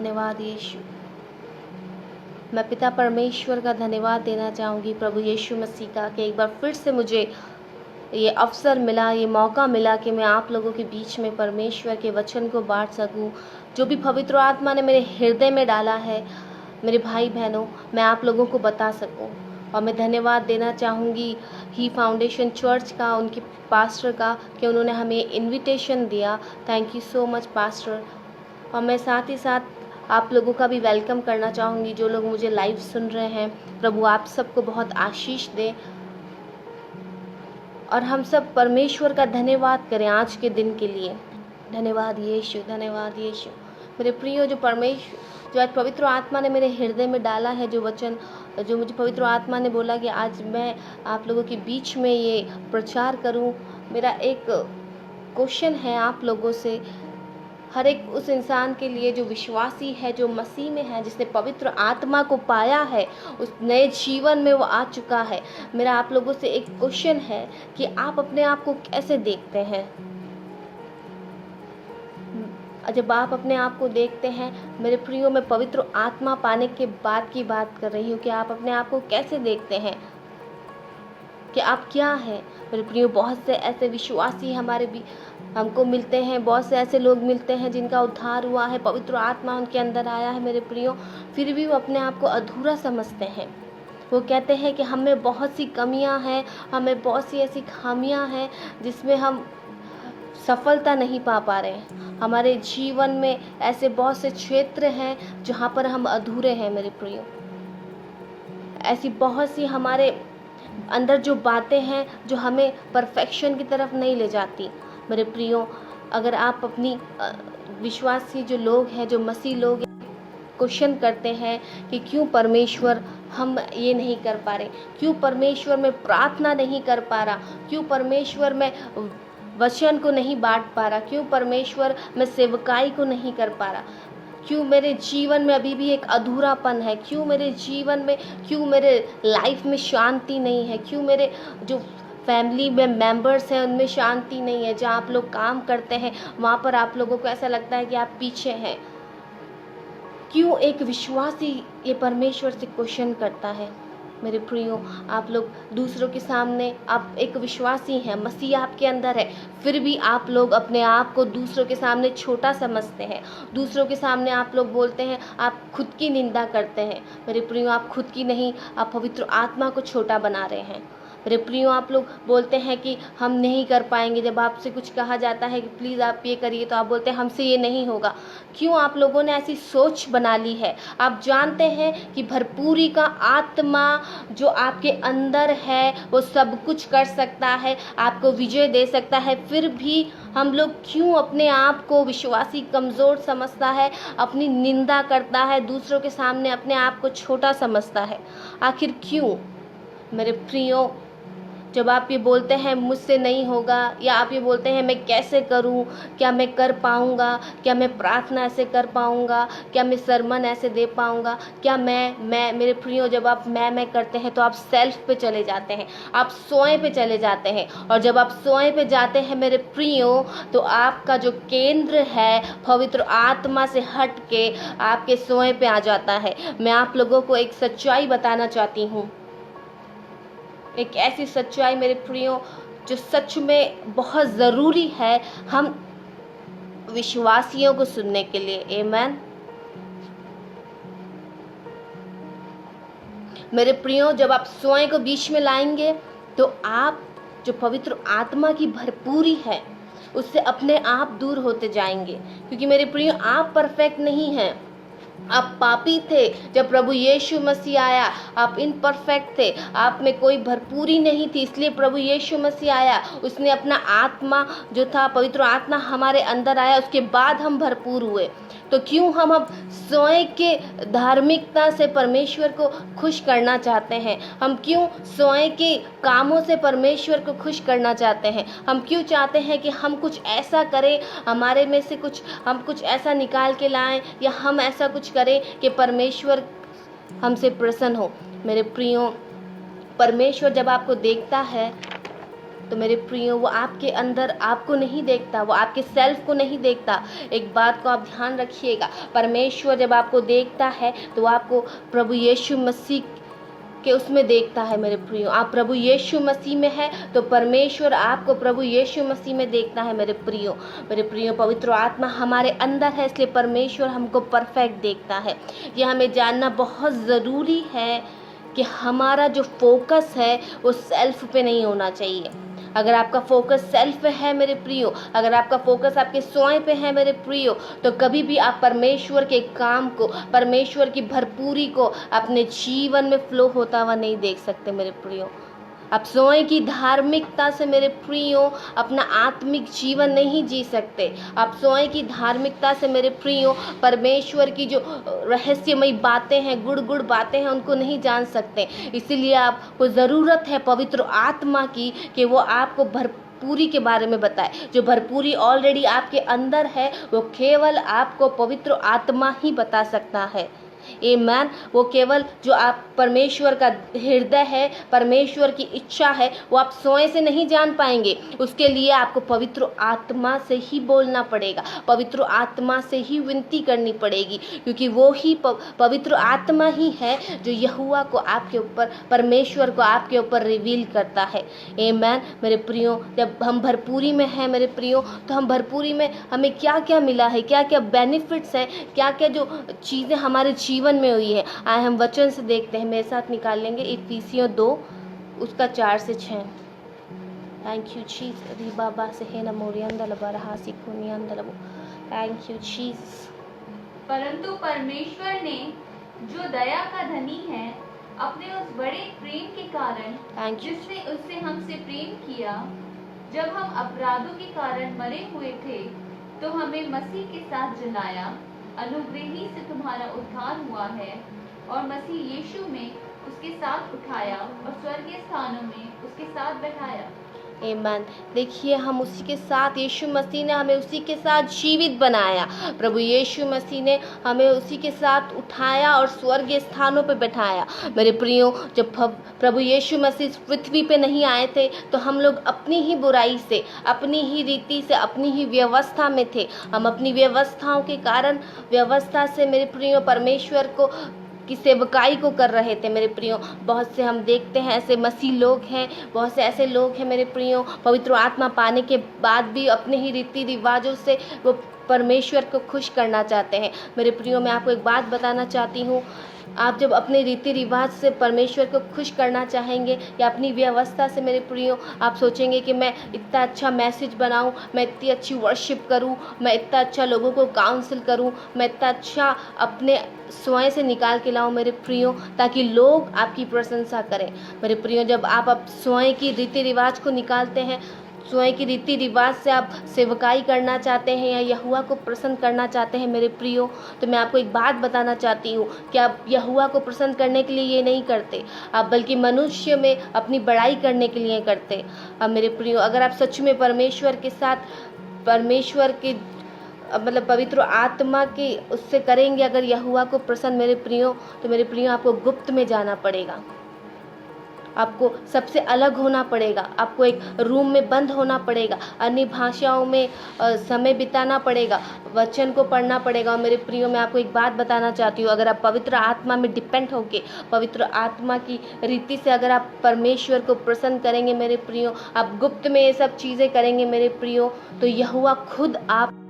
धन्यवाद यीशु। मैं पिता परमेश्वर का धन्यवाद देना चाहूँगी प्रभु यीशु मसीह का कि एक बार फिर से मुझे ये अवसर मिला, ये मौका मिला कि मैं आप लोगों के बीच में परमेश्वर के वचन को बांट सकूं। जो भी पवित्र आत्मा ने मेरे हृदय में डाला है मेरे भाई बहनों, मैं आप लोगों को बता सकूं। और मैं धन्यवाद देना चाहूँगी ही फाउंडेशन चर्च का, उनके पास्टर का, कि उन्होंने हमें इनविटेशन दिया। Thank you so much pastor. और मैं साथ ही साथ आप लोगों का भी वेलकम करना चाहूँगी जो लोग मुझे लाइव सुन रहे हैं। प्रभु आप सबको बहुत आशीष दे और हम सब परमेश्वर का धन्यवाद करें आज के दिन के लिए। धन्यवाद यीशु, धन्यवाद यीशु। मेरे प्रियो, जो आज पवित्र आत्मा ने मेरे हृदय में डाला है, जो वचन जो मुझे पवित्र आत्मा ने बोला कि आज मैं आप लोगों के बीच में ये प्रचार करूं, मेरा एक क्वेश्चन है आप लोगों से, हर एक उस इंसान के लिए जो विश्वासी है, जो मसीह में है, जिसने पवित्र आत्मा को पाया है, उस नए जीवन में वो आ चुका है। मेरा आप लोगों से एक क्वेश्चन है कि आप अपने आप को कैसे देखते हैं। जब आप अपने आप को देखते हैं मेरे प्रियो, मैं पवित्र आत्मा पाने के बाद की बात कर रही हूँ कि आप अपने आप को कैसे देखते हैं, कि आप क्या हैं। मेरे प्रियो, बहुत से ऐसे विश्वासी हमको मिलते हैं, बहुत से ऐसे लोग मिलते हैं जिनका उद्धार हुआ है, पवित्र आत्मा उनके अंदर आया है मेरे प्रियो, फिर भी वो अपने आप को अधूरा समझते हैं। वो कहते हैं कि हमें बहुत सी कमियां हैं, हमें बहुत सी ऐसी खामियां हैं जिसमें हम सफलता नहीं पा रहे हैं। हमारे जीवन में ऐसे बहुत से क्षेत्र हैं जहाँ पर हम अधूरे हैं मेरे प्रियो। ऐसी बहुत सी हमारे अंदर जो बातें हैं जो हमें परफेक्शन की तरफ नहीं ले जाती मेरे प्रियो। अगर आप अपनी विश्वासी जो लोग हैं, जो मसीह लोग क्वेश्चन करते हैं कि क्यों परमेश्वर हम ये नहीं कर पा रहे, क्यों परमेश्वर में प्रार्थना नहीं कर पा रहा, क्यों परमेश्वर में वचन को नहीं बांट पा रहा, क्यों परमेश्वर में सेवकाई को नहीं कर पा रहा, क्यों मेरे जीवन में अभी भी एक अधूरापन है, क्यों मेरे जीवन में, क्यों मेरे लाइफ में शांति नहीं है, क्यों मेरे जो फैमिली में मेंबर्स हैं उनमें शांति नहीं है, जहाँ आप लोग काम करते हैं वहाँ पर आप लोगों को ऐसा लगता है कि आप पीछे हैं। क्यों एक विश्वासी ये परमेश्वर से क्वेश्चन करता है मेरे प्रियो। आप लोग दूसरों के सामने, आप एक विश्वासी हैं, मसीह आपके अंदर है, फिर भी आप लोग अपने आप को दूसरों के सामने छोटा समझते हैं। दूसरों के सामने आप लोग बोलते हैं, आप खुद की निंदा करते हैं मेरे प्रियो। आप खुद की नहीं, आप पवित्र आत्मा को छोटा बना रहे हैं मेरे प्रियो। आप लोग बोलते हैं कि हम नहीं कर पाएंगे, जब आपसे कुछ कहा जाता है कि प्लीज़ आप ये करिए तो आप बोलते हैं हमसे ये नहीं होगा। क्यों आप लोगों ने ऐसी सोच बना ली है। आप जानते हैं कि भरपूरी का आत्मा जो आपके अंदर है वो सब कुछ कर सकता है, आपको विजय दे सकता है, फिर भी हम लोग क्यों अपने आप को विश्वासी कमज़ोर समझता है, अपनी निंदा करता है, दूसरों के सामने अपने आप को छोटा समझता है। आखिर क्यों मेरे प्रियो। जब आप ये बोलते हैं मुझसे नहीं होगा, या आप ये बोलते हैं मैं कैसे करूं, क्या मैं कर पाऊंगा, क्या मैं प्रार्थना ऐसे कर पाऊंगा, क्या मैं सरमन ऐसे दे पाऊंगा, क्या मैं मेरे प्रियो, जब आप मैं करते हैं तो आप सेल्फ पे चले जाते हैं, आप स्वयं पे चले जाते हैं। और जब आप स्वयं पे जाते हैं मेरे प्रियो, तो आपका जो केंद्र है पवित्र आत्मा से हट के आपके स्वयं पे आ जाता है। मैं आप लोगों को एक सच्चाई बताना चाहती हूँ, एक ऐसी सच्चाई मेरे प्रियो जो सच में बहुत ज़रूरी है हम विश्वासियों को सुनने के लिए। आमीन। मेरे प्रियो, जब आप स्वयं को बीच में लाएंगे तो आप जो पवित्र आत्मा की भरपूरी है उससे अपने आप दूर होते जाएंगे। क्योंकि मेरे प्रियो, आप परफेक्ट नहीं हैं, आप पापी थे जब प्रभु यीशु मसीह आया, आप इनपरफेक्ट थे, आप में कोई भरपूरी नहीं थी, इसलिए प्रभु यीशु मसीह आया, उसने अपना आत्मा जो था, पवित्र आत्मा हमारे अंदर आया, उसके बाद हम भरपूर हुए। तो क्यों हम अब स्वयं के धार्मिकता से परमेश्वर को खुश करना चाहते हैं, हम क्यों स्वयं के कामों से परमेश्वर को खुश करना चाहते हैं, हम क्यों चाहते हैं कि हम कुछ ऐसा करें, हमारे में से हम कुछ ऐसा निकाल के लाएं, या हम ऐसा कुछ करें कि परमेश्वर हमसे प्रसन्न हो। मेरे प्रियो, परमेश्वर जब आपको देखता है तो मेरे प्रियो वो आपके अंदर आपको नहीं देखता, वो आपके सेल्फ को नहीं देखता। एक बात को आप ध्यान रखिएगा, परमेश्वर जब आपको देखता है तो वो आपको प्रभु यीशु मसीह के उसमें देखता है। मेरे प्रियो, आप प्रभु यीशु मसीह में है तो परमेश्वर आपको प्रभु यीशु मसीह में देखता है। मेरे प्रियो, पवित्र आत्मा हमारे अंदर है, इसलिए परमेश्वर हमको परफेक्ट देखता है। यह हमें जानना बहुत ज़रूरी है कि हमारा जो फोकस है वो सेल्फ पे नहीं होना चाहिए। अगर आपका फोकस सेल्फ पे है मेरे प्रियो, अगर आपका फोकस आपके स्वयं पे है मेरे प्रियो, तो कभी भी आप परमेश्वर के काम को, परमेश्वर की भरपूरी को अपने जीवन में फ्लो होता हुआ नहीं देख सकते। मेरे प्रियो, आप स्वयं की धार्मिकता से मेरे प्रियो अपना आत्मिक जीवन नहीं जी सकते। आप स्वयं की धार्मिकता से मेरे प्रियो परमेश्वर की जो रहस्यमयी बातें हैं, गुड़ बातें हैं, उनको नहीं जान सकते। इसीलिए आपको ज़रूरत है पवित्र आत्मा की कि वो आपको भरपूरी के बारे में बताए। जो भरपूरी ऑलरेडी आपके अंदर है वो केवल आपको पवित्र आत्मा ही बता सकता है। आमीन। वो केवल जो आप परमेश्वर का हृदय है, परमेश्वर की इच्छा है, वो आप स्वयं से नहीं जान पाएंगे। उसके लिए आपको पवित्र आत्मा से ही बोलना पड़ेगा, पवित्र आत्मा से ही विनती करनी पड़ेगी, क्योंकि वो ही पवित्र आत्मा ही है जो यहोवा को आपके ऊपर, परमेश्वर को आपके ऊपर रिवील करता है। आमीन। मेरे प्रियो, जब हम भरपूरी में हैं मेरे प्रियो, तो हम भरपूरी में हमें क्या क्या मिला है, क्या क्या बेनिफिट्स हैं, क्या क्या जो चीज़ें हमारे जीवन में हुई है, आए हम वचन से देखते हैं। मेरे साथ निकाल लेंगे इफिसियों 2 उसका 4 से 6। Thank you Jesus. री बाबा से है न मोरियंदल बरहा सिखुनियंदल। Thank you Jesus. परंतु परमेश्वर ने जो दया का धनी है, अपने उस बड़े प्रेम के कारण जिसने उससे हमसे प्रेम किया, जब हम अपराधों के कारण मरे हुए थे, तो हमें मसीह के साथ जलाया। अनुग्रह ही से तुम्हारा उद्धार हुआ है, और मसीह यीशु में उसके साथ उठाया और स्वर्गीय स्थानों में उसके साथ बैठाया। आमीन। देखिए, हम उसी के साथ, यीशु मसीह ने हमें उसी के साथ जीवित बनाया। प्रभु यीशु मसीह ने हमें उसी के साथ उठाया और स्वर्गीय स्थानों पर बैठाया। मेरे प्रियो, जब प्रभु यीशु मसीह इस पृथ्वी पे नहीं आए थे तो हम लोग अपनी ही बुराई से, अपनी ही रीति से, अपनी ही व्यवस्था में थे। हम अपनी व्यवस्थाओं के कारण, व्यवस्था से मेरे प्रियो परमेश्वर को की सेवकाई को कर रहे थे। मेरे प्रियो, बहुत से हम देखते हैं ऐसे मसीह लोग हैं, बहुत से ऐसे लोग हैं मेरे प्रियो, पवित्र आत्मा पाने के बाद भी अपने ही रीति रिवाजों से वो परमेश्वर को खुश करना चाहते हैं। मेरे प्रियो, मैं आपको एक बात बताना चाहती हूँ, आप जब अपने रीति रिवाज से परमेश्वर को खुश करना चाहेंगे या अपनी व्यवस्था से मेरे प्रियो आप सोचेंगे कि मैं इतना अच्छा मैसेज बनाऊं, मैं इतनी अच्छी वर्शिप करूं, मैं इतना अच्छा लोगों को काउंसिल करूं, मैं इतना अच्छा अपने स्वयं से निकाल के लाऊं मेरे प्रियो, ताकि लोग आपकी प्रशंसा करें। मेरे प्रियो, जब आप स्वयं की रीति रिवाज को निकालते हैं, स्वयं की रीति रिवाज से आप सेवकाई करना चाहते हैं या यहोवा को प्रसन्न करना चाहते हैं मेरे प्रियो, तो मैं आपको एक बात बताना चाहती हूँ कि आप यहोवा को प्रसन्न करने के लिए ये नहीं करते, आप बल्कि मनुष्य में अपनी बड़ाई करने के लिए करते। अब मेरे प्रियो, अगर आप सच में परमेश्वर के साथ, परमेश्वर के मतलब पवित्र आत्मा के उससे करेंगे अगर यहोवा को प्रसन्न मेरे प्रियो, तो मेरे प्रियो आपको गुप्त में जाना पड़ेगा, आपको सबसे अलग होना पड़ेगा, आपको एक रूम में बंद होना पड़ेगा, अन्य भाषाओं में समय बिताना पड़ेगा, वचन को पढ़ना पड़ेगा। और मेरे प्रियो, मैं आपको एक बात बताना चाहती हूँ, अगर आप पवित्र आत्मा में डिपेंड होके, पवित्र आत्मा की रीति से अगर आप परमेश्वर को प्रसन्न करेंगे मेरे प्रियो, आप गुप्त में ये सब चीज़ें करेंगे मेरे प्रियो, तो यहोवा खुद आप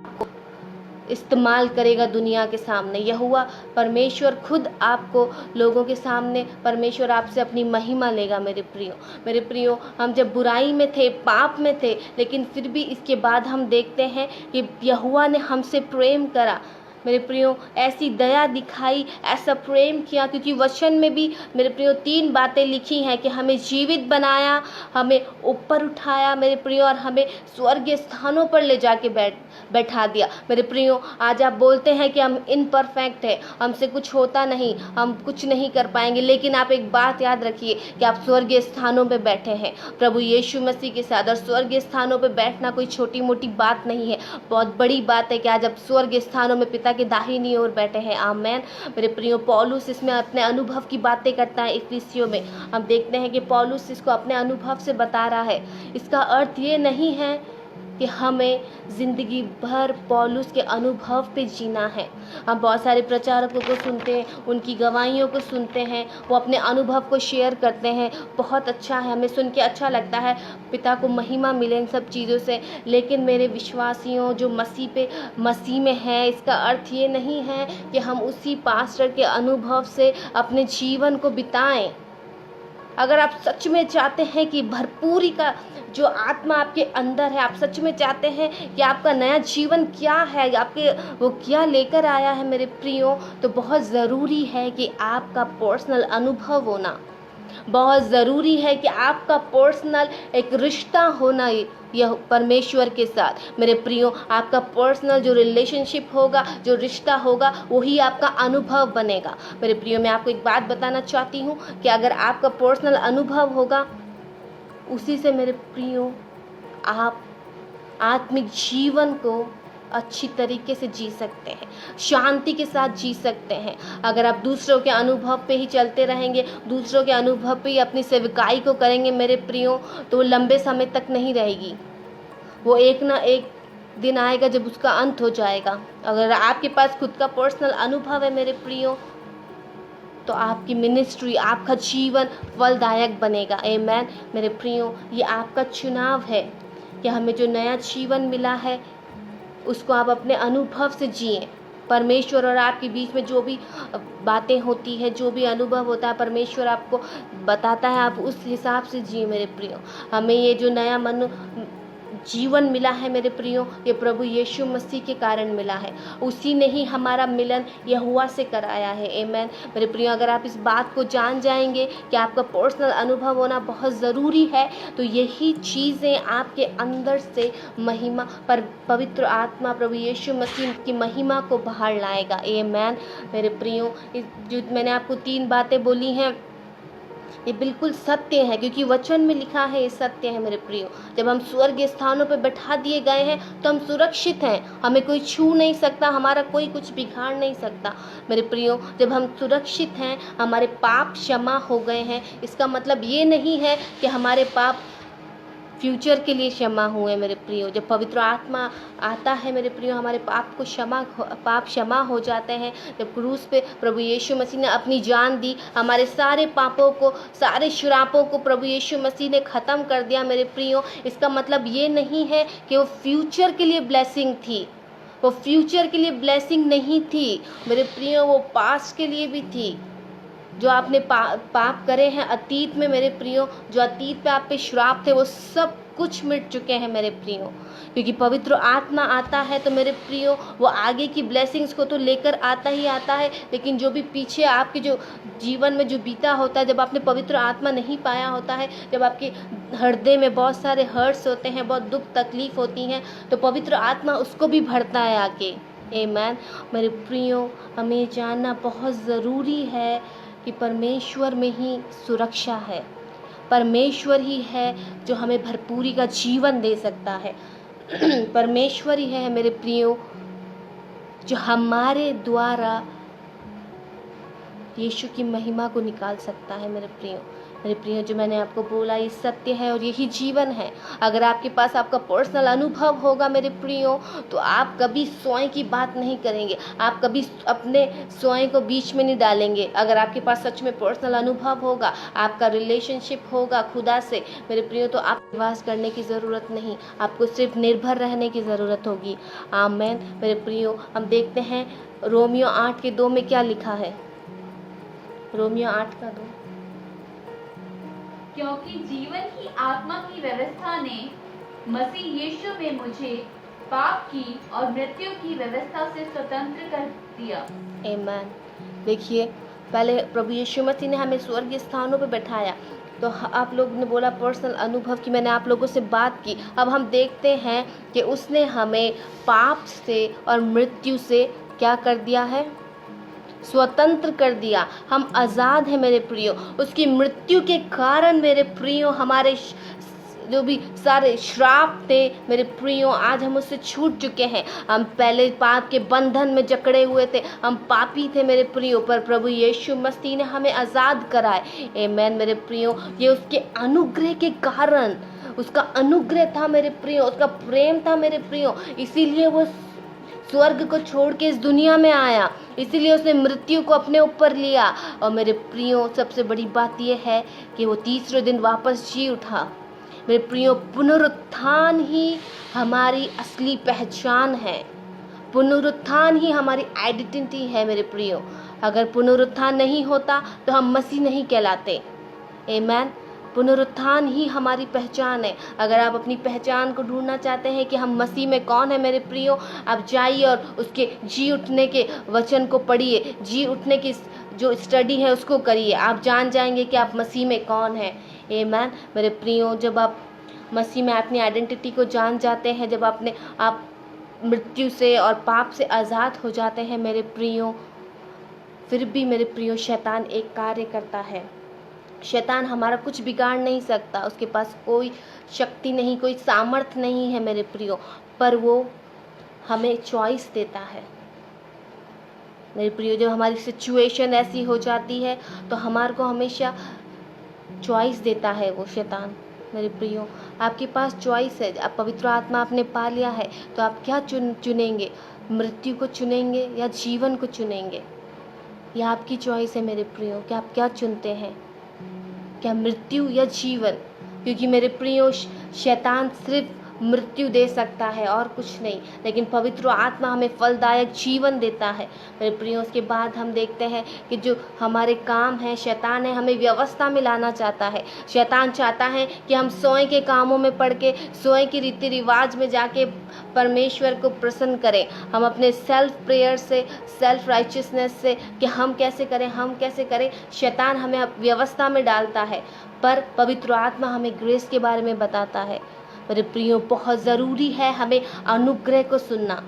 इस्तेमाल करेगा दुनिया के सामने। यहोवा परमेश्वर खुद आपको लोगों के सामने, परमेश्वर आपसे अपनी महिमा लेगा मेरे प्रियो। हम जब बुराई में थे, पाप में थे, लेकिन फिर भी इसके बाद हम देखते हैं कि यहोवा ने हमसे प्रेम करा मेरे प्रियो, ऐसी दया दिखाई, ऐसा प्रेम किया, क्योंकि वचन में भी मेरे प्रियो 3 बातें लिखी हैं कि हमें जीवित बनाया, हमें ऊपर उठाया मेरे प्रियो, और हमें स्वर्गीय स्थानों पर ले जाके बैठा दिया। मेरे प्रियो, आज आप बोलते हैं कि हम इनपरफेक्ट है, हमसे कुछ होता नहीं, हम कुछ नहीं कर पाएंगे, लेकिन आप एक बात याद रखिए कि आप स्वर्गीय स्थानों पे बैठे हैं प्रभु यीशु मसीह के साथ। और स्वर्गीय स्थानों पे बैठना कोई छोटी मोटी बात नहीं है, बहुत बड़ी बात है कि आज आप स्वर्गीय स्थानों में पिता के दाहिनी ओर बैठे हैं। आमेन। मेरे प्रियो, पौलुस इसमें अपने अनुभव की बातें करता है। इफिसियों में हम देखते हैं कि पौलुस इसको अपने अनुभव से बता रहा है। इसका अर्थ ये नहीं है कि हमें ज़िंदगी भर पौलुस के अनुभव पे जीना है। हम बहुत सारे प्रचारकों को सुनते हैं, उनकी गवाहियों को सुनते हैं, वो अपने अनुभव को शेयर करते हैं। बहुत अच्छा है, हमें सुन के अच्छा लगता है। पिता को महिमा मिले इन सब चीज़ों से। लेकिन मेरे विश्वासियों जो मसीह में है, इसका अर्थ ये नहीं है कि हम उसी पास्टर के अनुभव से अपने जीवन को बिताएं। अगर आप सच में चाहते हैं कि भरपूरी का जो आत्मा आपके अंदर है, आप सच में चाहते हैं कि आपका नया जीवन क्या है, आपके वो क्या लेकर आया है मेरे प्रियो, तो बहुत ज़रूरी है कि आपका पर्सनल अनुभव होना, बहुत ज़रूरी है कि आपका पर्सनल एक रिश्ता होना यह परमेश्वर के साथ। मेरे प्रियो, आपका पर्सनल जो रिलेशनशिप होगा, जो रिश्ता होगा, वही आपका अनुभव बनेगा। मेरे प्रियो, मैं आपको एक बात बताना चाहती हूँ कि अगर आपका पर्सनल अनुभव होगा, उसी से मेरे प्रियो आप आत्मिक जीवन को अच्छी तरीके से जी सकते हैं, शांति के साथ जी सकते हैं। अगर आप दूसरों के अनुभव पे ही चलते रहेंगे, दूसरों के अनुभव पे ही अपनी सेवकाई को करेंगे मेरे प्रियो, तो वो लंबे समय तक नहीं रहेगी। वो एक ना एक दिन आएगा जब उसका अंत हो जाएगा। अगर आपके पास खुद का पर्सनल अनुभव है मेरे प्रियो, तो आपकी मिनिस्ट्री, आपका जीवन फलदायक बनेगा। आमेन। मेरे प्रियो, ये आपका चुनाव है कि हमें जो नया जीवन मिला है उसको आप अपने अनुभव से जिएं। परमेश्वर और आपके बीच में जो भी बातें होती है, जो भी अनुभव होता है, परमेश्वर आपको बताता है, आप उस हिसाब से जिए मेरे प्रियो। हमें ये जो नया जीवन मिला है मेरे प्रियो, ये प्रभु यीशु मसीह के कारण मिला है। उसी ने ही हमारा मिलन यहोवा से कराया है। आमेन। मेरे प्रियो, अगर आप इस बात को जान जाएंगे कि आपका पर्सनल अनुभव होना बहुत ज़रूरी है, तो यही चीज़ें आपके अंदर से महिमा पर पवित्र आत्मा प्रभु यीशु मसीह की महिमा को बाहर लाएगा। आमेन। मेरे प्रियो, जो मैंने आपको 3 बातें बोली हैं, ये बिल्कुल सत्य है, क्योंकि वचन में लिखा है, ये सत्य है मेरे प्रियो। जब हम स्वर्गीय स्थानों पर बैठा दिए गए हैं तो हम सुरक्षित हैं, हमें कोई छू नहीं सकता, हमारा कोई कुछ बिगाड़ नहीं सकता मेरे प्रियो। जब हम सुरक्षित हैं, हमारे पाप क्षमा हो गए हैं, इसका मतलब ये नहीं है कि हमारे पाप फ्यूचर के लिए क्षमा हुए मेरे प्रियो। जब पवित्र आत्मा आता है मेरे प्रियो, हमारे पाप क्षमा हो जाते हैं। जब क्रूस पे प्रभु यीशु मसीह ने अपनी जान दी, हमारे सारे पापों को, सारे श्रापों को प्रभु यीशु मसीह ने ख़त्म कर दिया मेरे प्रियो। इसका मतलब ये नहीं है कि वो फ्यूचर के लिए ब्लेसिंग थी, वो फ्यूचर के लिए ब्लेसिंग नहीं थी मेरे प्रियो, वो पास्ट के लिए भी थी। जो आपने पाप करे हैं अतीत में मेरे प्रियो, जो अतीत पे आप पे श्राप थे, वो सब कुछ मिट चुके हैं मेरे प्रियो। क्योंकि पवित्र आत्मा आता है तो मेरे प्रियो, वो आगे की ब्लेसिंग्स को तो लेकर आता ही आता है, लेकिन जो भी पीछे आपके जो जीवन में जो बीता होता है, जब आपने पवित्र आत्मा नहीं पाया होता है, जब आपके हृदय में बहुत सारे हर्ट्स होते हैं, बहुत दुख तकलीफ होती हैं, तो पवित्र आत्मा उसको भी भरता है आके। आमेन। मेरे प्रियो, हमें जानना बहुत ज़रूरी है कि परमेश्वर में ही सुरक्षा है, परमेश्वर ही है जो हमें भरपूरी का जीवन दे सकता है। परमेश्वर ही है मेरे प्रियो जो हमारे द्वारा यीशु की महिमा को निकाल सकता है मेरे प्रियो। जो मैंने आपको बोला ये सत्य है और यही जीवन है। अगर आपके पास आपका पर्सनल अनुभव होगा मेरे प्रियो, तो आप कभी स्वयं की बात नहीं करेंगे, आप कभी अपने स्वयं को बीच में नहीं डालेंगे। अगर आपके पास सच में पर्सनल अनुभव होगा, आपका रिलेशनशिप होगा खुदा से मेरे प्रियो, तो आप विश्वास करने की ज़रूरत नहीं, आपको सिर्फ निर्भर रहने की ज़रूरत होगी। आमेन। मेरे प्रियो, हम देखते हैं रोमियो 8:2 में क्या लिखा है। रोमियो 8:2, क्योंकि जीवन की आत्मा की व्यवस्था ने मसीह यीशु में मुझे पाप की और मृत्यु की व्यवस्था से स्वतंत्र कर दिया। आमेन। देखिए, पहले प्रभु यीशु मसीह ने हमें स्वर्गीय स्थानों पर बैठाया, तो आप लोग ने बोला पर्सनल अनुभव की, मैंने आप लोगों से बात की। अब हम देखते हैं कि उसने हमें पाप से और मृत्यु से क्या कर दिया है, स्वतंत्र कर दिया। हम आज़ाद हैं मेरे प्रियो। उसकी मृत्यु के कारण मेरे प्रियो हमारे जो भी सारे श्राप थे मेरे प्रियो, आज हम उससे छूट चुके हैं। हम पहले पाप के बंधन में जकड़े हुए थे, हम पापी थे मेरे प्रियो, पर प्रभु यीशु मसीह ने हमें आज़ाद कराए। आमेन मेरे प्रियो, ये उसके अनुग्रह के कारण, उसका अनुग्रह था मेरे प्रियो, उसका प्रेम था मेरे प्रियो, इसीलिए वो स्वर्ग को छोड़ के इस दुनिया में आया, इसीलिए उसने मृत्यु को अपने ऊपर लिया। और मेरे प्रियो, सबसे बड़ी बात यह है कि वो तीसरे दिन वापस जी उठा। मेरे प्रियो, पुनरुत्थान ही हमारी असली पहचान है, पुनरुत्थान ही हमारी आइडेंटिटी है मेरे प्रियो। अगर पुनरुत्थान नहीं होता तो हम मसीह नहीं कहलाते। आमेन। पुनरुत्थान ही हमारी पहचान है। अगर आप अपनी पहचान को ढूंढना चाहते हैं कि हम मसीह में कौन है मेरे प्रियो, आप जाइए और उसके जी उठने के वचन को पढ़िए, जी उठने की जो स्टडी है उसको करिए, आप जान जाएंगे कि आप मसीह में कौन है। आमेन मेरे प्रियो, जब आप मसीह में अपनी आइडेंटिटी को जान जाते हैं, जब आप मृत्यु से और पाप से आज़ाद हो जाते हैं मेरे प्रियो, फिर भी मेरे प्रियो शैतान एक कार्य करता है। शैतान हमारा कुछ बिगाड़ नहीं सकता, उसके पास कोई शक्ति नहीं, कोई सामर्थ्य नहीं है मेरे प्रियो, पर वो हमें चॉइस देता है मेरे प्रियो। जब हमारी सिचुएशन ऐसी हो जाती है तो हमारे को हमेशा चॉइस देता है वो शैतान मेरे प्रियो। आपके पास चॉइस है, आप पवित्र आत्मा आपने पा लिया है, तो आप क्या चुनेंगे? मृत्यु को चुनेंगे या जीवन को चुनेंगे? यह आपकी चॉइस है मेरे प्रियो कि आप क्या चुनते हैं, क्या मृत्यु या जीवन? क्योंकि मेरे प्रियो, शैतान सिर्फ मृत्यु दे सकता है और कुछ नहीं, लेकिन पवित्र आत्मा हमें फलदायक जीवन देता है मेरे प्रियो। उसके बाद हम देखते हैं कि जो हमारे काम है, शैतान है हमें व्यवस्था में लाना चाहता है। शैतान चाहता है कि हम स्वयं के कामों में पड़ के, स्वयं के रीति रिवाज में जाके परमेश्वर को प्रसन्न करें। हम अपने सेल्फ प्रेयर से, सेल्फ राइचियसनेस से कि हम कैसे करें, शैतान हमें व्यवस्था में डालता है, पर पवित्र आत्मा हमें ग्रेस के बारे में बताता है मेरे प्रियो। बहुत ज़रूरी है हमें अनुग्रह को सुनना।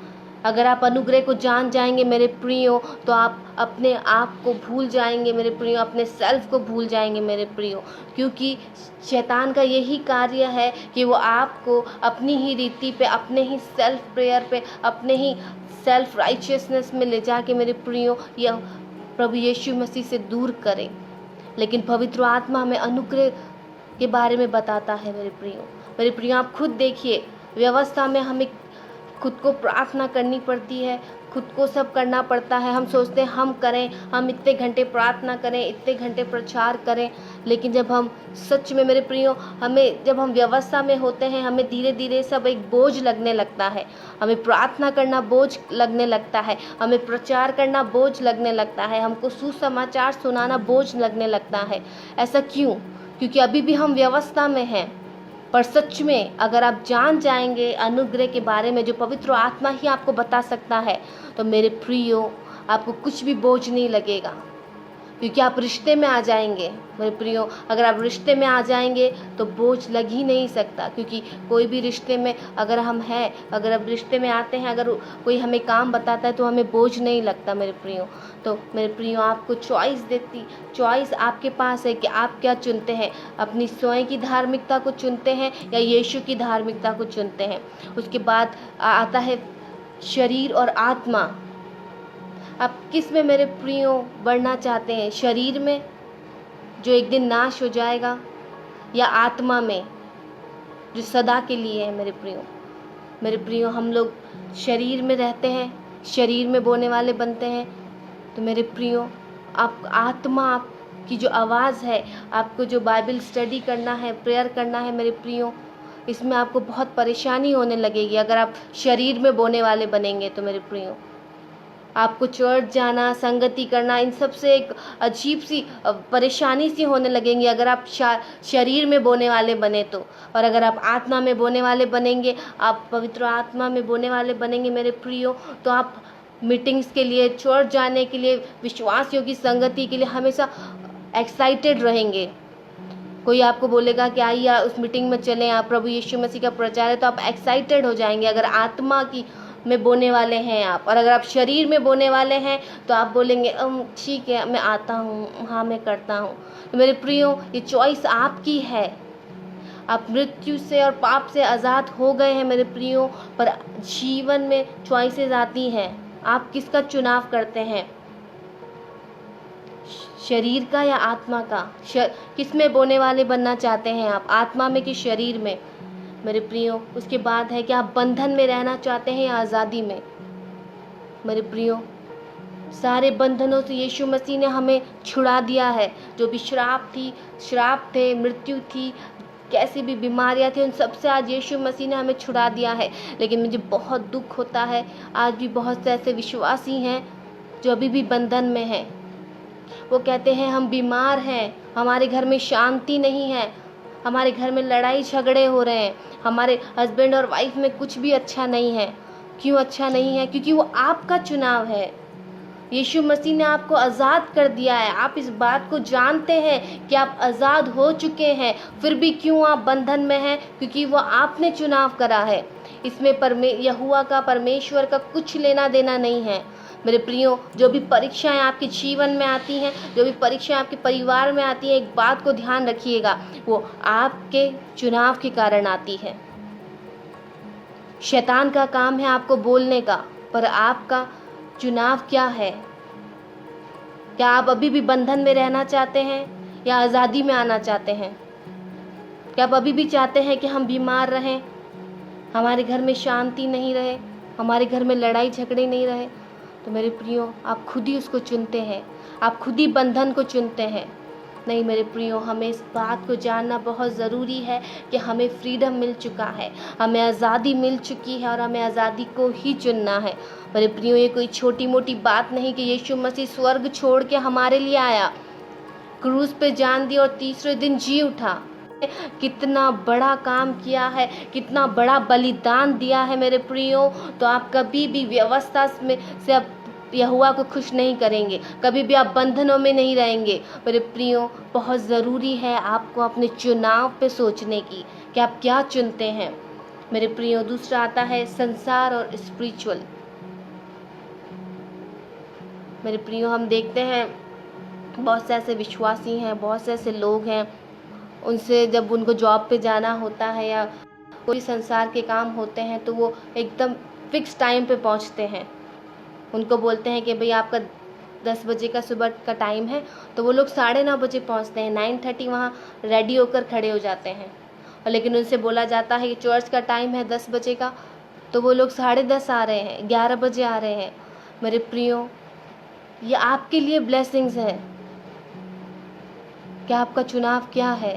अगर आप अनुग्रह को जान जाएंगे मेरे प्रियो, तो आप अपने आप को भूल जाएंगे मेरे प्रियो, अपने सेल्फ को भूल जाएंगे मेरे प्रियो। क्योंकि शैतान का यही कार्य है कि वो आपको अपनी ही रीति पे, अपने ही सेल्फ प्रेयर पे, अपने ही सेल्फ राइचियसनेस में ले जाके मेरे प्रियो यह प्रभु यीशु मसीह से दूर करे। लेकिन पवित्र आत्मा हमें अनुग्रह के बारे में बताता है मेरे प्रियो। आप खुद देखिए, व्यवस्था में हमें खुद को प्रार्थना करनी पड़ती है, खुद को सब करना पड़ता है। हम सोचते हैं हम करें, हम इतने घंटे प्रार्थना करें, इतने घंटे प्रचार करें, लेकिन जब हम सच में मेरे प्रियो, जब हम व्यवस्था में होते हैं, हमें धीरे धीरे सब एक बोझ लगने लगता है। हमें प्रार्थना करना बोझ लगने लगता है, हमें प्रचार करना बोझ लगने लगता है, हमको सुसमाचार सुनाना बोझ लगने लगता है। ऐसा क्यों? क्योंकि अभी भी हम व्यवस्था में हैं। पर सच में अगर आप जान जाएंगे अनुग्रह के बारे में, जो पवित्र आत्मा ही आपको बता सकता है, तो मेरे प्रियो आपको कुछ भी बोझ नहीं लगेगा, क्योंकि आप रिश्ते में आ जाएंगे मेरे प्रियो। अगर आप रिश्ते में आ जाएंगे तो बोझ लग ही नहीं सकता, क्योंकि कोई भी रिश्ते में अगर आप रिश्ते में आते हैं, अगर कोई हमें काम बताता है तो हमें बोझ नहीं लगता मेरे प्रियो। तो मेरे प्रियो, आपको चॉइस आपके पास है कि आप क्या चुनते हैं, अपनी स्वयं की धार्मिकता को चुनते हैं या यीशु की धार्मिकता को चुनते हैं। उसके बाद आता है शरीर और आत्मा। आप किस में मेरे प्रियो बढ़ना चाहते हैं? शरीर में जो एक दिन नाश हो जाएगा, या आत्मा में जो सदा के लिए है मेरे प्रियो। हम लोग शरीर में रहते हैं, शरीर में बोने वाले बनते हैं, तो मेरे प्रियो आप आत्मा, आपकी जो आवाज़ है, आपको जो बाइबल स्टडी करना है, प्रेयर करना है मेरे प्रियो, इसमें आपको बहुत परेशानी होने लगेगी अगर आप शरीर में बोने वाले बनेंगे तो मेरे प्रियो। आपको चर्च जाना, संगति करना, इन सब से एक अजीब सी परेशानी सी होने लगेंगी अगर आप शरीर में बोने वाले बने तो। और अगर आप आत्मा में बोने वाले बनेंगे, आप पवित्र आत्मा में बोने वाले बनेंगे मेरे प्रियो, तो आप मीटिंग्स के लिए, चर्च जाने के लिए, विश्वासियों की संगति के लिए हमेशा एक्साइटेड रहेंगे। कोई आपको बोलेगा कि आइए उस मीटिंग में चलें, आप प्रभु यीशु मसीह का प्रचार है, तो आप एक्साइटेड हो जाएंगे अगर आत्मा की में बोने वाले हैं आप। और अगर आप शरीर में बोने वाले हैं तो आप बोलेंगे ठीक है, मैं आता हूँ, हाँ मैं करता हूँ। तो मेरे प्रियो, ये चॉइस आपकी है। आप मृत्यु से और पाप से आज़ाद हो गए हैं मेरे प्रियो, पर जीवन में चॉइसेस आती हैं। आप किसका चुनाव करते हैं, शरीर का या आत्मा का? किस में बोने वाले बनना चाहते हैं आप, आत्मा में कि शरीर में? मेरे प्रियो, उसके बाद है कि आप बंधन में रहना चाहते हैं या आज़ादी में? मेरे प्रियो, सारे बंधनों से यीशु मसीह ने हमें छुड़ा दिया है। जो भी श्राप थे, मृत्यु थी, कैसी भी बीमारियां थी, उन सब से आज यीशु मसीह ने हमें छुड़ा दिया है। लेकिन मुझे बहुत दुख होता है, आज भी बहुत से ऐसे विश्वासी हैं जो अभी भी बंधन में हैं। वो कहते हैं हम बीमार हैं, हमारे घर में शांति नहीं है, हमारे घर में लड़ाई झगड़े हो रहे हैं, हमारे हस्बैंड और वाइफ में कुछ भी अच्छा नहीं है। क्यों अच्छा नहीं है? क्योंकि वो आपका चुनाव है। यीशु मसीह ने आपको आज़ाद कर दिया है। आप इस बात को जानते हैं कि आप आज़ाद हो चुके हैं, फिर भी क्यों आप बंधन में हैं? क्योंकि वो आपने चुनाव करा है। इसमें यहोवा का, परमेश्वर का कुछ लेना देना नहीं है। मेरे प्रियो, जो भी परीक्षाएं आपके जीवन में आती हैं, जो भी परीक्षाएं आपके परिवार में आती हैं, एक बात को ध्यान रखिएगा, वो आपके चुनाव के कारण आती है। शैतान का काम है आपको बोलने का, पर आपका चुनाव क्या है? क्या आप अभी भी बंधन में रहना चाहते हैं या आज़ादी में आना चाहते हैं? क्या आप अभी भी चाहते हैं कि हम बीमार रहें, हमारे घर में शांति नहीं रहे, हमारे घर में लड़ाई झगड़े नहीं रहे? तो मेरे प्रियो, आप खुद ही उसको चुनते हैं, आप खुद ही बंधन को चुनते हैं। नहीं मेरे प्रियो, हमें इस बात को जानना बहुत ज़रूरी है कि हमें फ्रीडम मिल चुका है, हमें आज़ादी मिल चुकी है और हमें आज़ादी को ही चुनना है। मेरे प्रियो, ये कोई छोटी मोटी बात नहीं कि यीशु मसीह स्वर्ग छोड़ के हमारे लिए आया, क्रूस पे जान दी और तीसरे दिन जी उठा। कितना बड़ा काम किया है, कितना बड़ा बलिदान दिया है मेरे प्रियो। तो आप कभी भी व्यवस्था में से आप यहोवा को खुश नहीं करेंगे, कभी भी आप बंधनों में नहीं रहेंगे। मेरे प्रियो, बहुत ज़रूरी है आपको अपने चुनाव पे सोचने की कि आप क्या चुनते हैं। मेरे प्रियो, दूसरा आता है संसार और स्पिरिचुअल। मेरे प्रियो, हम देखते हैं बहुत से ऐसे विश्वासी हैं, बहुत से ऐसे लोग हैं, उनसे जब उनको जॉब पे जाना होता है या कोई संसार के काम होते हैं तो वो एकदम फिक्स टाइम पे पहुंचते हैं। उनको बोलते हैं कि भाई आपका 10 बजे का सुबह का टाइम है, तो वो लोग 9:30 बजे पहुंचते हैं, 9:30 वहाँ रेडी होकर खड़े हो जाते हैं। और लेकिन उनसे बोला जाता है कि चर्च का टाइम है 10 बजे का, तो वो लोग 10:30 आ रहे हैं, 11 बजे आ रहे हैं। मेरे प्रियो, ये आपके लिए ब्लेसिंग्स है। क्या आपका चुनाव क्या है?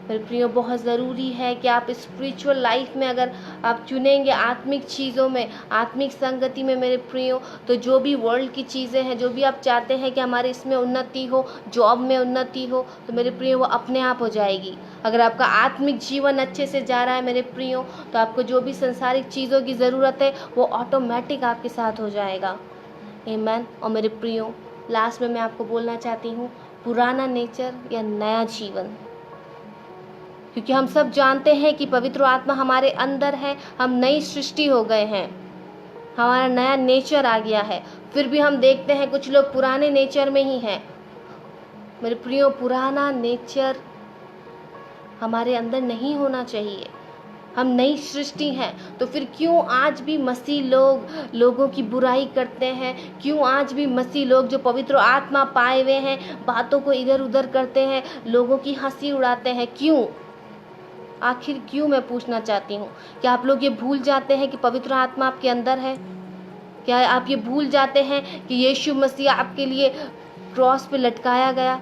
मेरे प्रियो, बहुत ज़रूरी है कि आप स्पिरिचुअल लाइफ में अगर आप चुनेंगे आत्मिक चीज़ों में, आत्मिक संगति में मेरे प्रियो, तो जो भी वर्ल्ड की चीज़ें हैं, जो भी आप चाहते हैं कि हमारे इसमें उन्नति हो, जॉब में उन्नति हो, तो मेरे प्रियो वो अपने आप हो जाएगी। अगर आपका आत्मिक जीवन अच्छे से जा रहा है मेरे प्रियो, तो आपको जो भी संसारिक चीज़ों की ज़रूरत है वो ऑटोमेटिक आपके साथ हो जाएगा। आमीन। और मेरे प्रियो, लास्ट में मैं आपको बोलना चाहती हूँ, पुराना नेचर या नया जीवन। क्योंकि हम सब जानते हैं कि पवित्र आत्मा हमारे अंदर है, हम नई सृष्टि हो गए हैं, हमारा नया नेचर आ गया है। फिर भी हम देखते हैं कुछ लोग पुराने नेचर में ही हैं। मेरे प्रियो, पुराना नेचर हमारे अंदर नहीं होना चाहिए। हम नई सृष्टि हैं, तो फिर क्यों आज भी मसीह लोगों की बुराई करते हैं? क्यों आज भी मसीह लोग जो पवित्र आत्मा पाए हुए हैं बातों को इधर उधर करते हैं, लोगों की हंसी उड़ाते हैं? क्यों? आखिर क्यों, मैं पूछना चाहती हूँ। क्या आप लोग ये भूल जाते हैं कि पवित्र आत्मा आपके अंदर है? क्या आप ये भूल जाते हैं कि यीशु मसीह आपके लिए क्रॉस पे लटकाया गया?